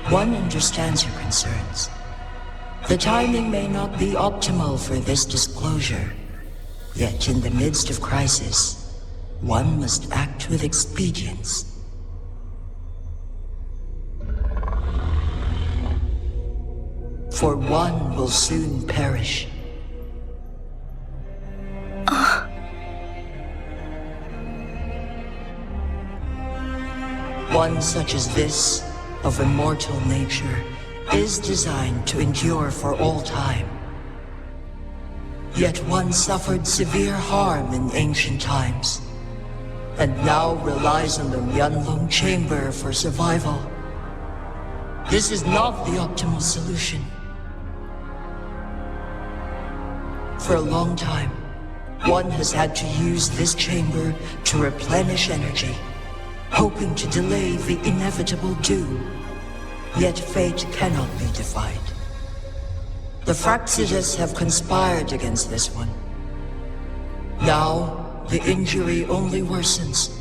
[SPEAKER 12] One understands your concerns. The timing may not be optimal for this disclosure. Yet in the midst of crisis, one must act with expedience. For one will soon perish. One such as this, of immortal nature, is designed to endure for all time. Yet one suffered severe harm in ancient times, and now relies on the Mianlong Chamber for survival. This is not the optimal solution. For a long time, one has had to use this chamber to replenish energy, hoping to delay the inevitable doom. Yet fate cannot be defied. The Fraxidas have conspired against this one. Now, the injury only worsens.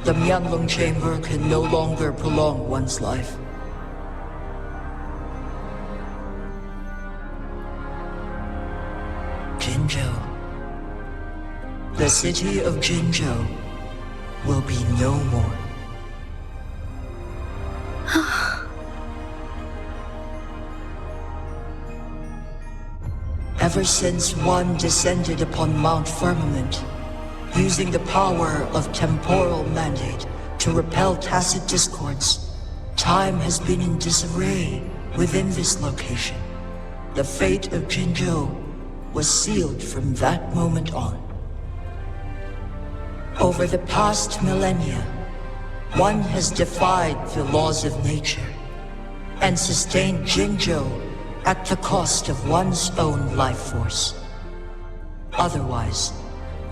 [SPEAKER 12] The Mianlong Chamber can no longer prolong one's life. Jinzhou. The city of Jinzhou will be no more. Ever since one descended upon Mount Firmament, using the power of temporal mandate to repel tacit discords, time has been in disarray within this location. The fate of Jinzhou was sealed from that moment on. Over the past millennia, one has defied the laws of nature and sustained Jinzhou at the cost of one's own life force. Otherwise,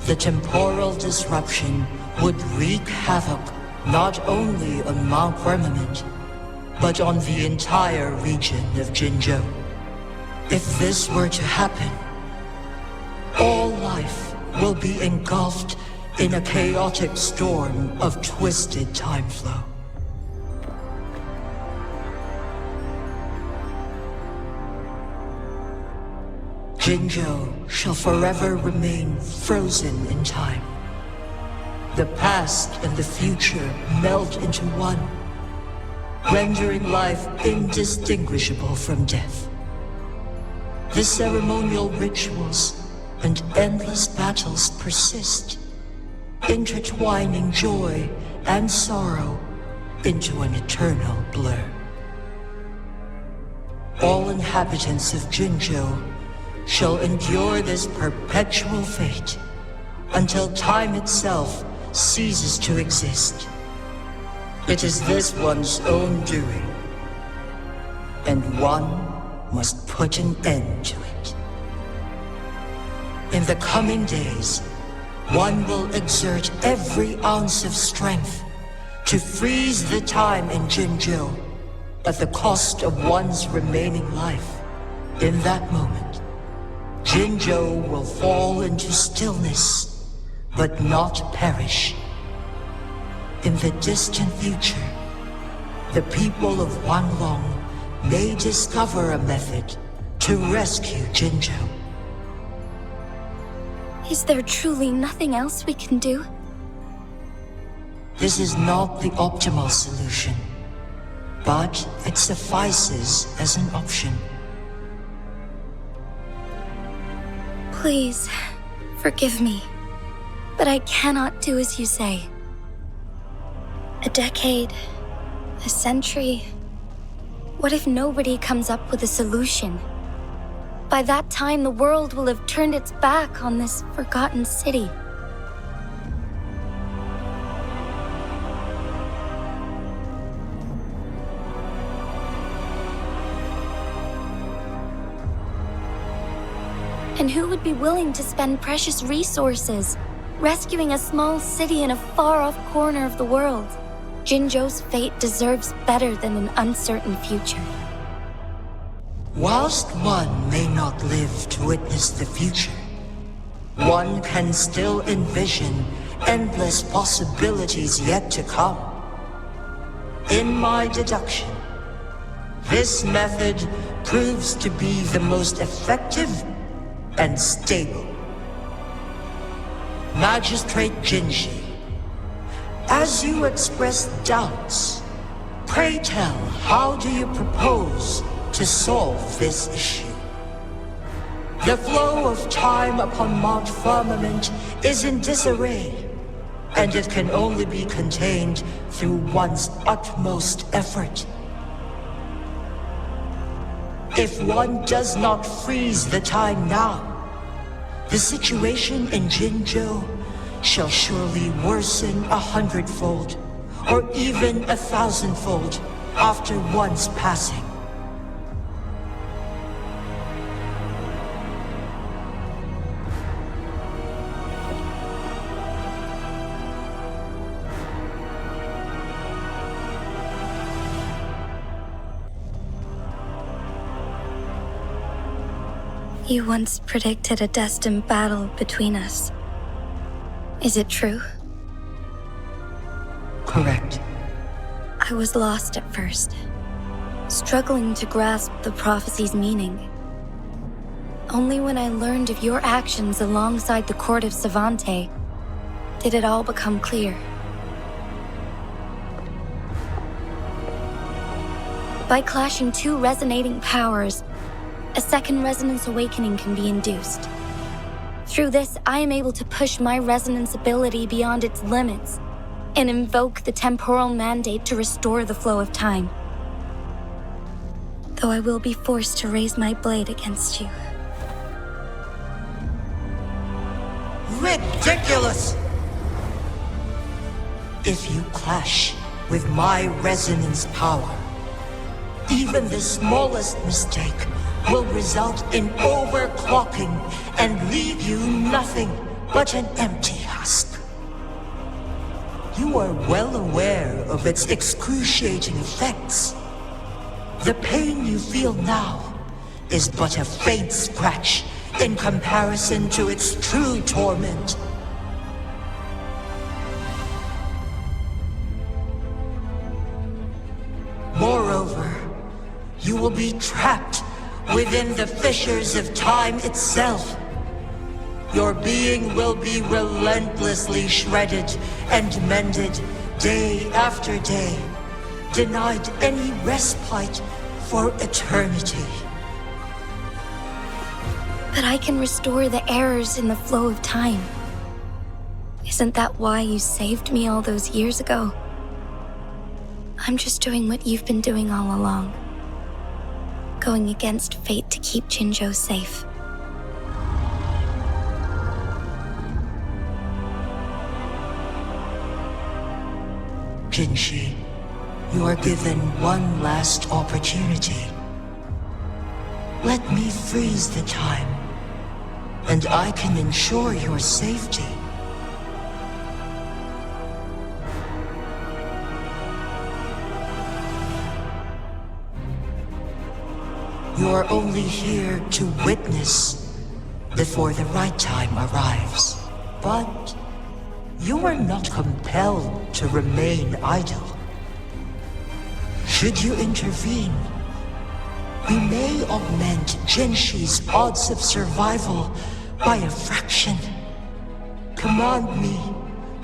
[SPEAKER 12] the temporal disruption would wreak havoc not only on Mount Firmament, but on the entire region of Jinzhou. If this were to happen, all life will be engulfed in a chaotic storm of twisted time flow. Jinzhou shall forever remain frozen in time. The past and the future melt into one, rendering life indistinguishable from death. The ceremonial rituals and endless battles persist, intertwining joy and sorrow into an eternal blur. All inhabitants of Jinzhou shall endure this perpetual fate until time itself ceases to exist. It is this one's own doing, and one must put an end to it. In the coming days, one will exert every ounce of strength to freeze the time in Jinzhou at the cost of one's remaining life. In that moment, Jinzhou will fall into stillness, but not perish. In the distant future, the people of Wanlong may discover a method to rescue Jinzhou.
[SPEAKER 4] Is there truly nothing else we can do?
[SPEAKER 12] This is not the optimal solution, but it suffices as an option.
[SPEAKER 4] Please, forgive me, but I cannot do as you say. A decade, a century. What if nobody comes up with a solution? By that time, the world will have turned its back on this forgotten city. And who would be willing to spend precious resources rescuing a small city in a far-off corner of the world? Jinzhou's fate deserves better than an uncertain future.
[SPEAKER 12] Whilst one may not live to witness the future, one can still envision endless possibilities yet to come. In my deduction, this method proves to be the most effective and stable. Magistrate Jinji, as you express doubts, pray tell, how do you propose to solve this issue? The flow of time upon Mount Firmament is in disarray, and it can only be contained through one's utmost effort. If one does not freeze the time now, the situation in Jinzhou shall surely worsen 100-fold, or even 1,000-fold after one's passing.
[SPEAKER 4] You once predicted a destined battle between us. Is it true?
[SPEAKER 12] Correct.
[SPEAKER 4] I was lost at first, struggling to grasp the prophecy's meaning. Only when I learned of your actions alongside the court of Savante did it all become clear. By clashing two resonating powers, a second resonance awakening can be induced. Through this, I am able to push my resonance ability beyond its limits and invoke the temporal mandate to restore the flow of time. Though I will be forced to raise my blade against you.
[SPEAKER 12] Ridiculous! If you clash with my resonance power, even the smallest mistake will result in overclocking and leave you nothing but an empty husk. You are well aware of its excruciating effects. The pain you feel now is but a faint scratch in comparison to its true torment. Moreover, you will be trapped within the fissures of time itself. Your being will be relentlessly shredded and mended day after day, denied any respite for eternity.
[SPEAKER 4] But I can restore the errors in the flow of time. Isn't that why you saved me all those years ago? I'm just doing what you've been doing all along. Going against fate to keep Jinzhou safe.
[SPEAKER 12] Jinshi, you are given one last opportunity. Let me freeze the time, and I can ensure your safety. You are only here to witness before the right time arrives. But you are not compelled to remain idle. Should you intervene, we may augment Jinshi's odds of survival by a fraction. Command me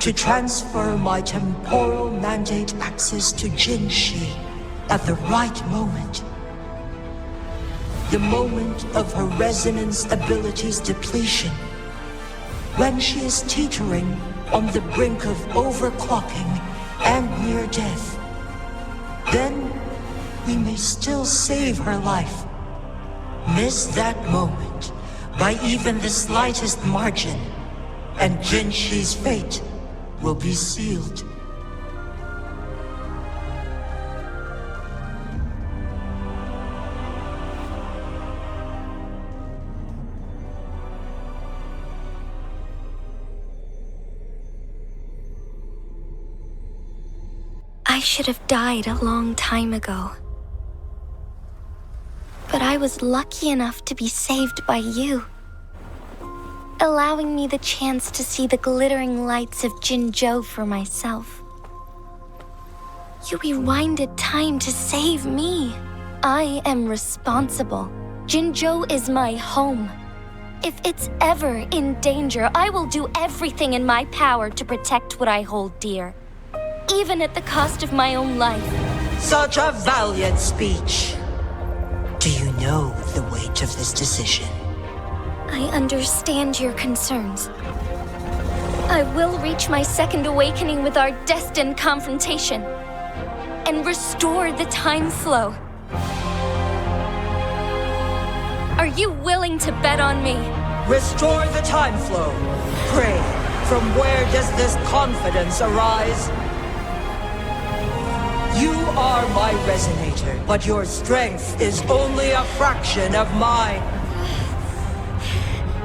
[SPEAKER 12] to transfer my temporal mandate access to Jinshi at the right moment. The moment of her resonance ability's depletion, when she is teetering on the brink of overclocking and near death. Then we may still save her life. Miss that moment by even the slightest margin, and Jinshi's fate will be sealed.
[SPEAKER 4] I should have died a long time ago. But I was lucky enough to be saved by you, allowing me the chance to see the glittering lights of Jinzhou for myself. You rewinded time to save me. I am responsible. Jinzhou is my home. If it's ever in danger, I will do everything in my power to protect what I hold dear, even at the cost of my own life.
[SPEAKER 12] Such a valiant speech. Do you know the weight of this decision?
[SPEAKER 4] I understand your concerns. I will reach my second awakening with our destined confrontation and restore the time flow. Are you willing to bet on me?
[SPEAKER 12] Restore the time flow. Pray, from where does this confidence arise? You are my resonator, but your strength is only a fraction of mine.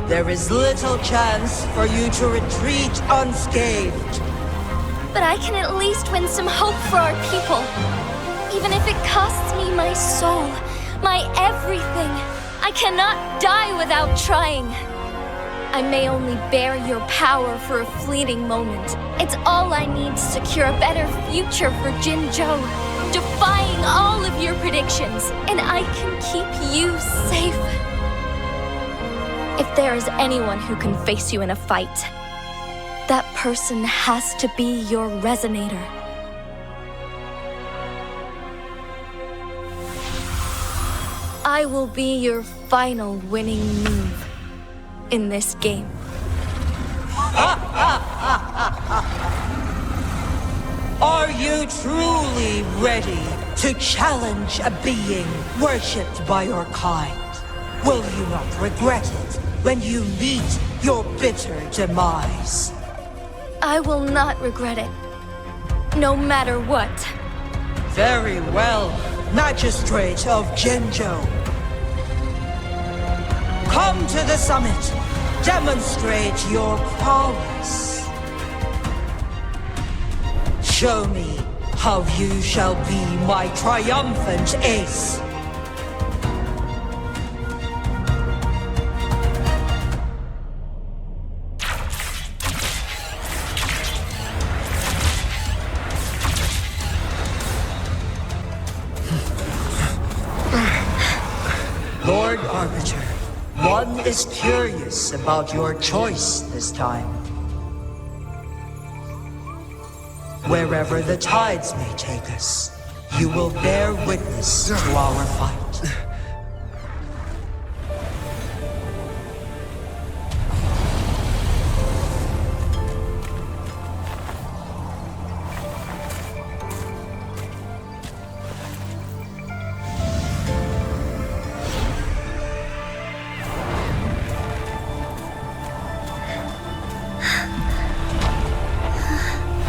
[SPEAKER 12] There is little chance for you to retreat unscathed.
[SPEAKER 4] But I can at least win some hope for our people. Even if it costs me my soul, my everything, I cannot die without trying. I may only bear your power for a fleeting moment. It's all I need to secure a better future for Jinzhou, defying all of your predictions, and I can keep you safe. If there is anyone who can face you in a fight, that person has to be your resonator. I will be your final winning move in this game.
[SPEAKER 12] Are you truly ready to challenge a being worshipped by your kind? Will you not regret it when you meet your bitter demise?
[SPEAKER 4] I will not regret it, no matter what.
[SPEAKER 12] Very well, Magistrate of Jinzhou. Come to the summit. Demonstrate your prowess. Show me how you shall be my triumphant ace. Lord Arbiter, one is curious about your choice this time. Wherever the tides may take us, you will bear witness to our fight.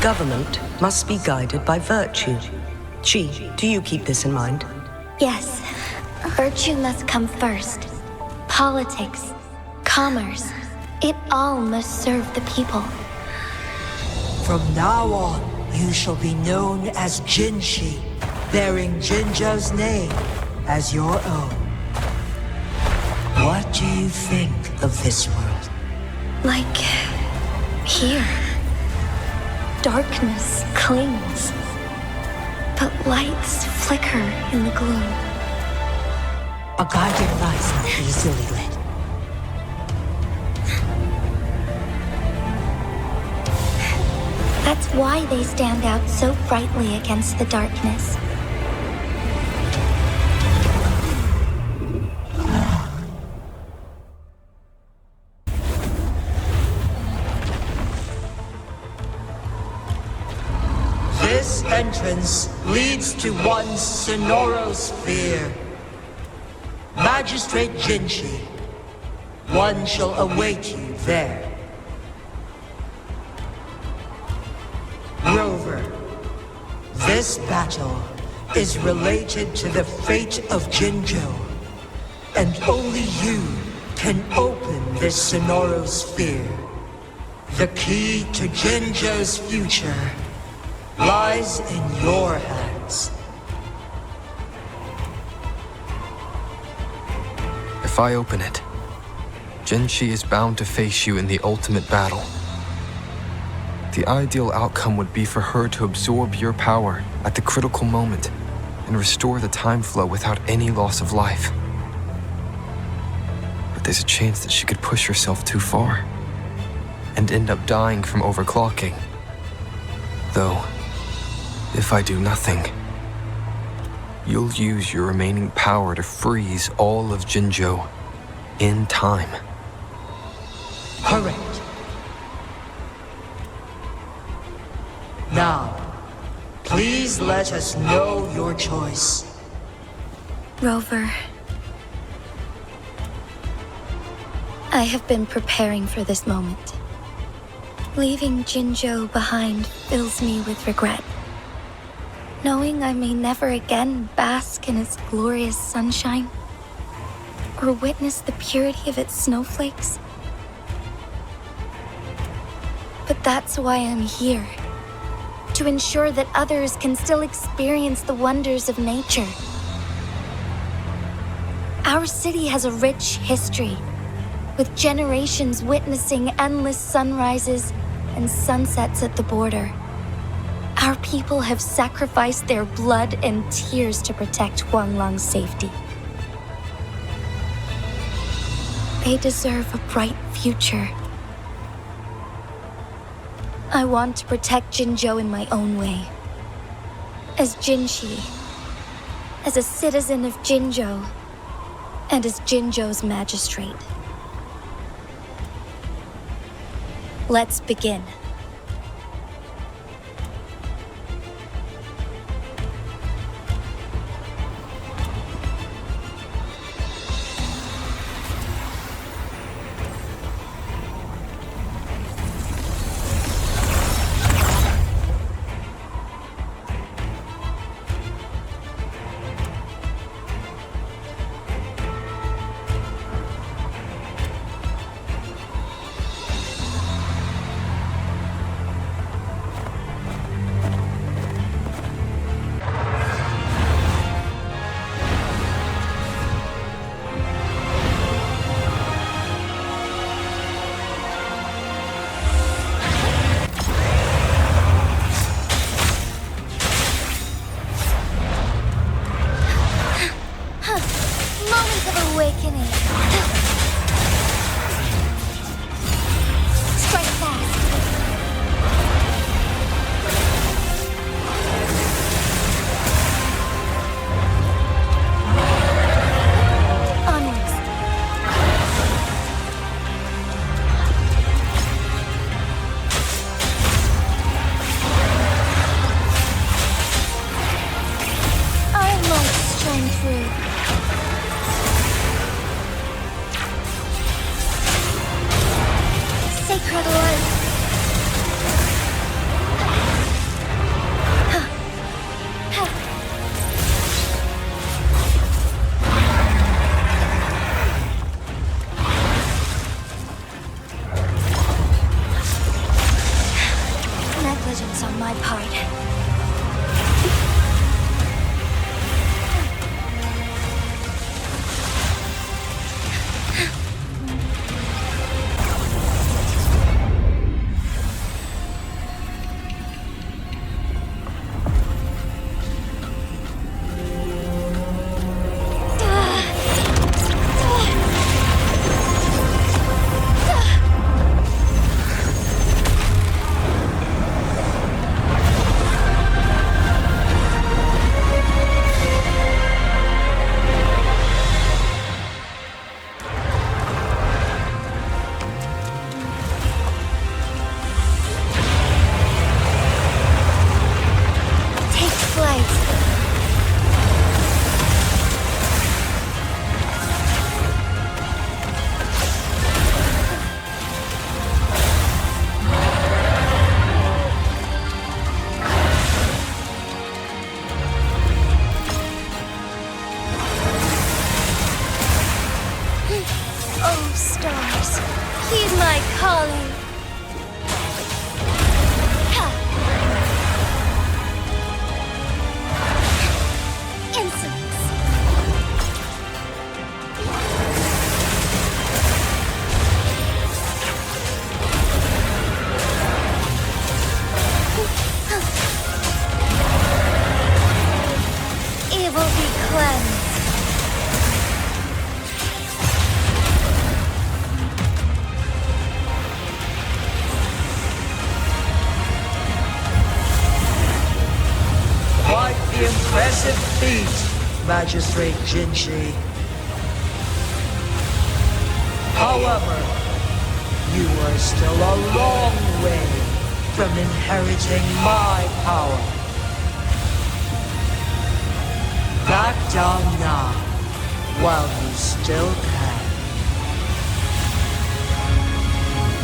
[SPEAKER 12] Government must be guided by virtue. Chi, do you keep this in mind?
[SPEAKER 4] Yes, virtue must come first. Politics, commerce, it all must serve the people.
[SPEAKER 12] From now on, you shall be known as Jinshi, bearing Jinzhou's name as your own. What do you think of this world?
[SPEAKER 4] Like here. Darkness clings, but lights flicker in the gloom.
[SPEAKER 12] A guiding light not easily lit.
[SPEAKER 4] That's why they stand out so brightly against the darkness.
[SPEAKER 12] This entrance leads to one's sonorosphere. Magistrate Jinshi, one shall await you there. Rover, this battle is related to the fate of Jinzhou, and only you can open this sonorosphere. The key to Jinzhou's future lies in your hands.
[SPEAKER 11] If I open it, Jinshi is bound to face you in the ultimate battle. The ideal outcome would be for her to absorb your power at the critical moment and restore the time flow without any loss of life. But there's a chance that she could push herself too far and end up dying from overclocking. Though, if I do nothing, you'll use your remaining power to freeze all of Jinzhou in time.
[SPEAKER 12] Correct. Now, please let us know your choice.
[SPEAKER 4] Rover, I have been preparing for this moment. Leaving Jinzhou behind fills me with regret. Knowing I may never again bask in its glorious sunshine, or witness the purity of its snowflakes. But that's why I'm here, to ensure that others can still experience the wonders of nature. Our city has a rich history, with generations witnessing endless sunrises and sunsets at the border. Our people have sacrificed their blood and tears to protect Huanglang's safety. They deserve a bright future. I want to protect Jinzhou in my own way. As Jinshi, as a citizen of Jinzhou, and as Jinzhou's magistrate. Let's begin. Negligence on my part. Oh, stars, heed my calling. Insolence. Evil be cleansed.
[SPEAKER 12] The impressive feat, Magistrate Jinshi. However, you are still a long way from inheriting my power. Back down now, while you still can.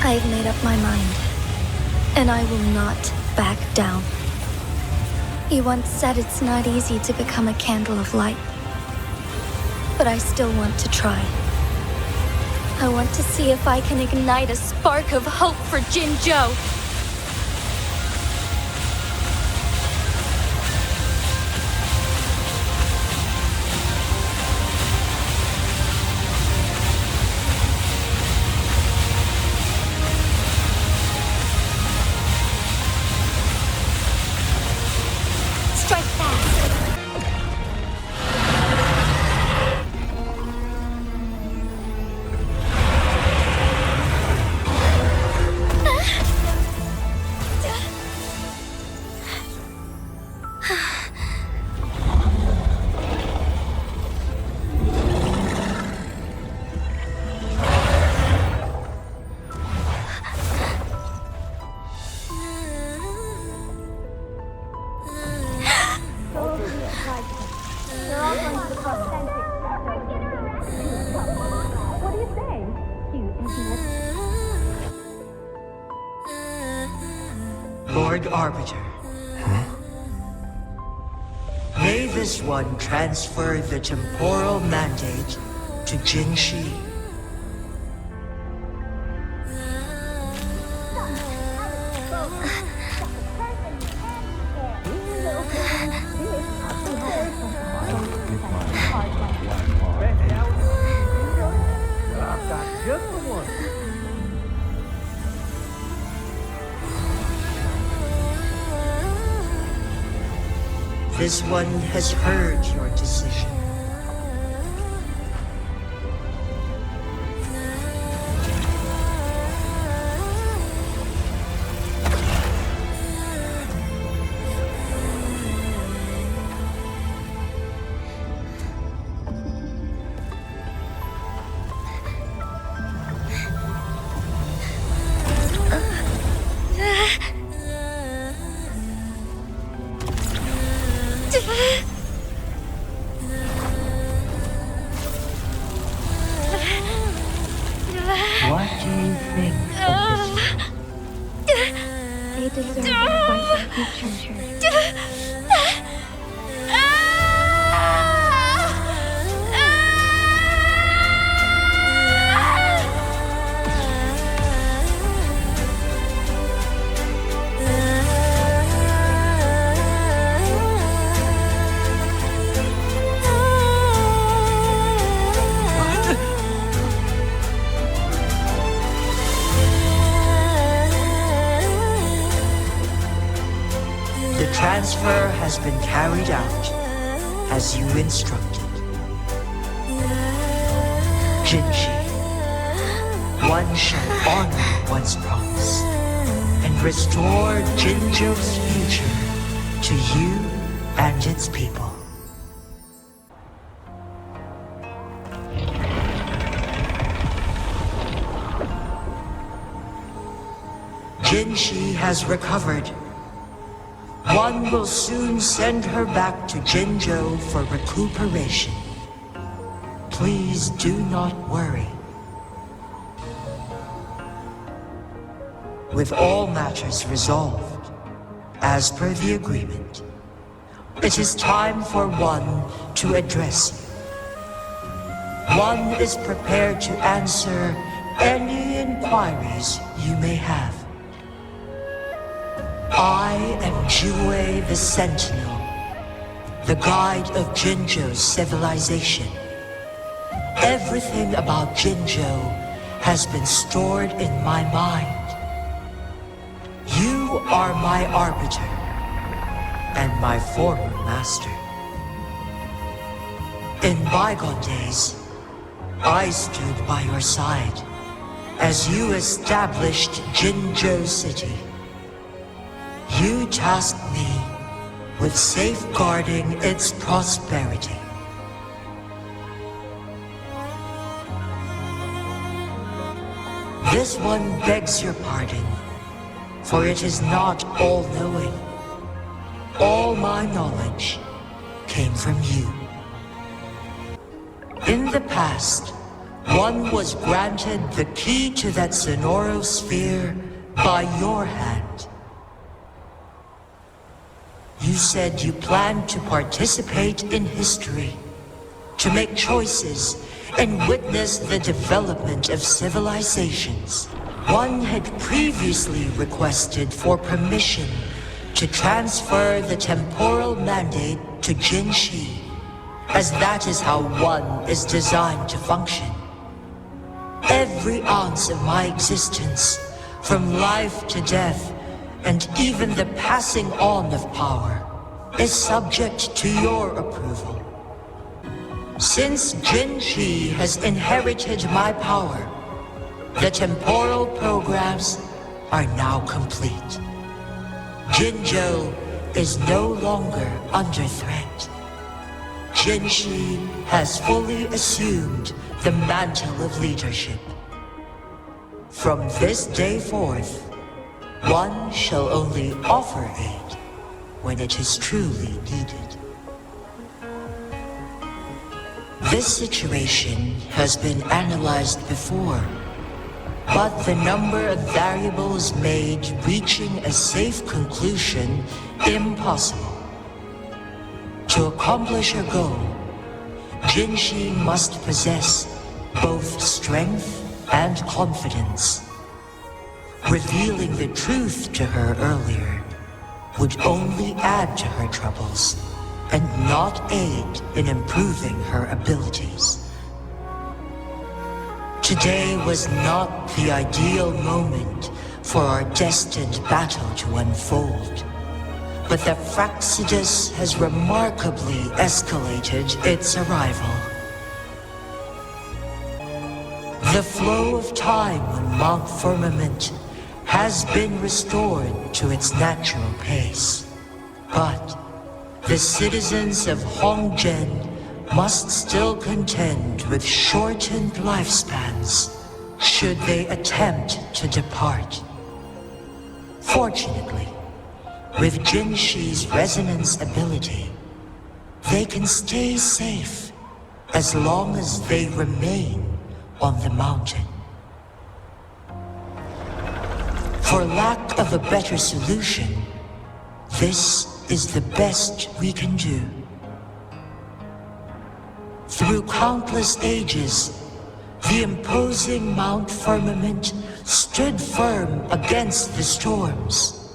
[SPEAKER 4] I've made up my mind, and I will not back down. You once said it's not easy to become a candle of light. But I still want to try. I want to see if I can ignite a spark of hope for Jinzhou.
[SPEAKER 12] Lord Arbiter. May this one transfer the temporal mandate to Jinshi. This one has heard your decision. What do you think of this?
[SPEAKER 4] They deserve a brighter future.
[SPEAKER 12] The transfer has been carried out as you instructed. Jinshi, one shall honor one's promise and restore Jinzhou's future to you and its people. Jinshi has recovered. One will soon send her back to Jinzhou for recuperation. Please do not worry. With all matters resolved, as per the agreement, it is time for one to address you. One is prepared to answer any inquiries you may have. I am Jue the Sentinel, the guide of Jinzhou's civilization. Everything about Jinzhou has been stored in my mind. You are my arbiter and my former master. In bygone days, I stood by your side as you established Jinzhou City. You tasked me with safeguarding its prosperity. This one begs your pardon, for it is not all-knowing. All my knowledge came from you. In the past, one was granted the key to that Sonorosphere by your hand. You said you planned to participate in history, to make choices and witness the development of civilizations. One had previously requested for permission to transfer the temporal mandate to Jinshi, as that is how one is designed to function. Every ounce of my existence, from life to death, and even the passing on of power, is subject to your approval. Since Jinshi has inherited my power, the temporal programs are now complete. Jinzhou is no longer under threat. Jinshi has fully assumed the mantle of leadership. From this day forth, one shall only offer aid when it is truly needed. This situation has been analyzed before, but the number of variables made reaching a safe conclusion impossible. To accomplish her goal, Jinzhou must possess both strength and confidence. Revealing the truth to her earlier would only add to her troubles and not aid in improving her abilities. Today was not the ideal moment for our destined battle to unfold, but the Fraxidus has remarkably escalated its arrival. The flow of time on Mount Firmament has been restored to its natural pace, but the citizens of Hongzhen must still contend with shortened lifespans should they attempt to depart. Fortunately, with Jinzhi's resonance ability, they can stay safe as long as they remain on the mountain. For lack of a better solution, this is the best we can do. Through countless ages, the imposing Mount Firmament stood firm against the storms.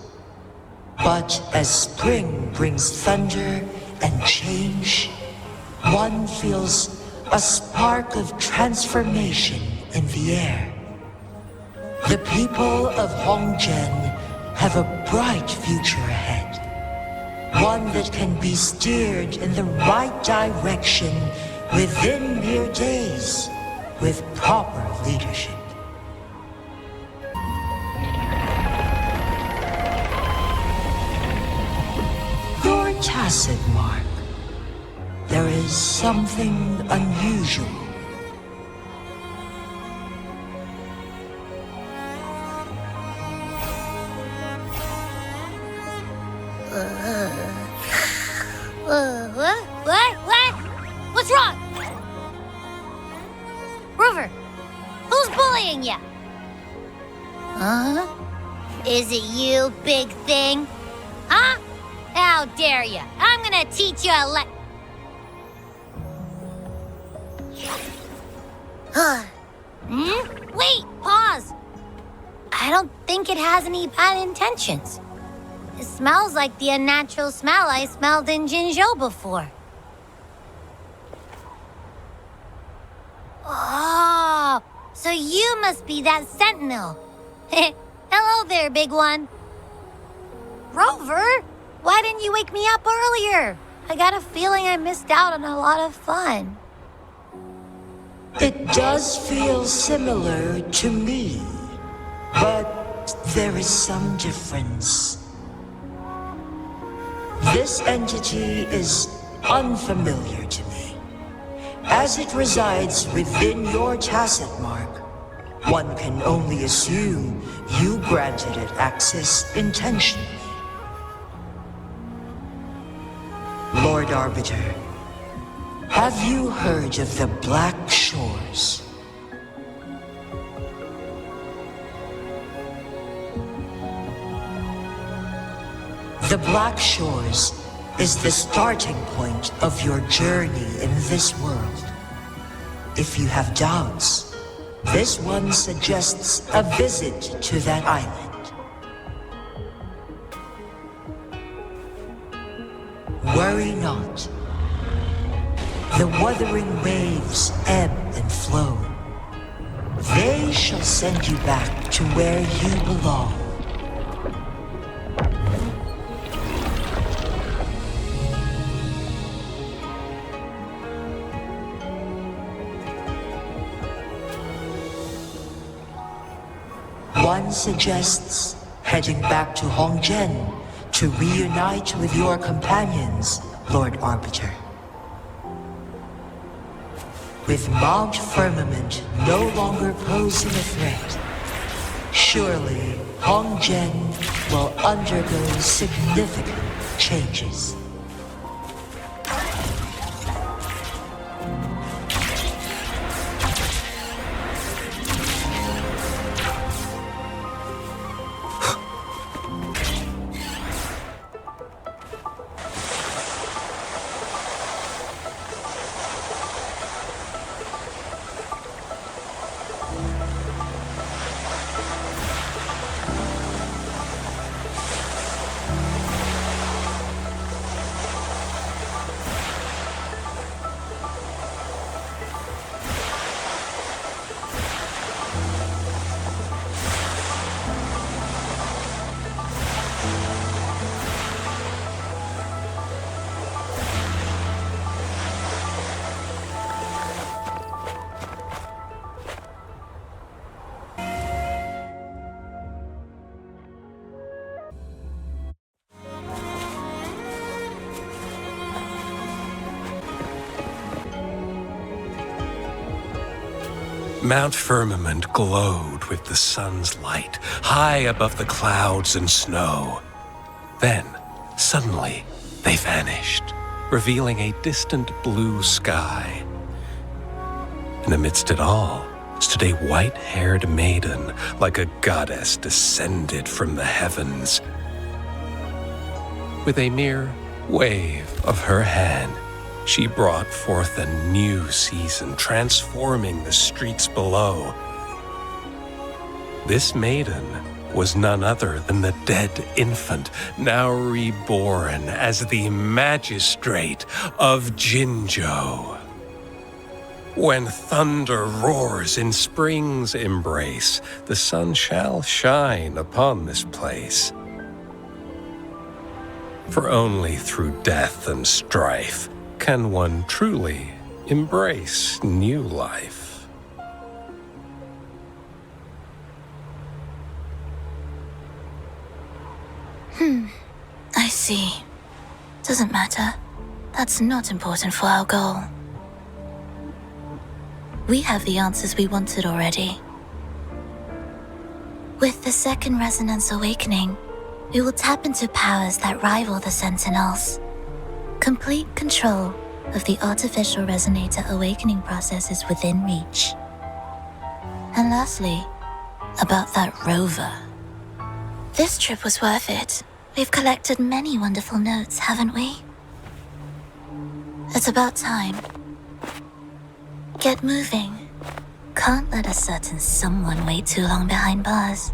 [SPEAKER 12] But as spring brings thunder and change, one feels a spark of transformation in the air. The people of Hongzhen have a bright future ahead. One that can be steered in the right direction within mere days with proper leadership. Your tacit mark. There is something unusual.
[SPEAKER 3] What? What's wrong? Rover, who's bullying you? Huh? Is it you, big thing? Huh? How dare you? I'm gonna teach you a Wait, pause. I don't think it has any bad intentions. It smells like the unnatural smell I smelled in Jinzhou before. Oh, so you must be that sentinel. Hello there, big one. Rover, why didn't you wake me up earlier? I got a feeling I missed out on a lot of fun.
[SPEAKER 12] It does feel similar to me, but there is some difference. This entity is unfamiliar to me. As it resides within your tacit mark, one can only assume you granted it access intentionally. Lord Arbiter, have you heard of the Black Shores? The Black Shores is the starting point of your journey in this world. If you have doubts, this one suggests a visit to that island. Worry not. The Wuthering Waves ebb and flow. They shall send you back to where you belong. One suggests heading back to Hongzhen to reunite with your companions, Lord Arbiter. With Mount Firmament no longer posing a threat, surely Hongzhen will undergo significant changes.
[SPEAKER 13] Mount Firmament glowed with the sun's light, high above the clouds and snow. Then, suddenly, they vanished, revealing a distant blue sky. And amidst it all stood a white-haired maiden, like a goddess descended from the heavens. With a mere wave of her hand, she brought forth a new season, transforming the streets below. This maiden was none other than the dead infant, now reborn as the magistrate of Jinzhou. When thunder roars in spring's embrace, the sun shall shine upon this place. For only through death and strife can one truly embrace new life.
[SPEAKER 4] I see. Doesn't matter. That's not important for our goal. We have the answers we wanted already. With the second resonance awakening, we will tap into powers that rival the Sentinels. Complete control of the artificial resonator awakening process is within reach. And lastly, about that rover. This trip was worth it. We've collected many wonderful notes, haven't we? It's about time. Get moving. Can't let a certain someone wait too long behind bars.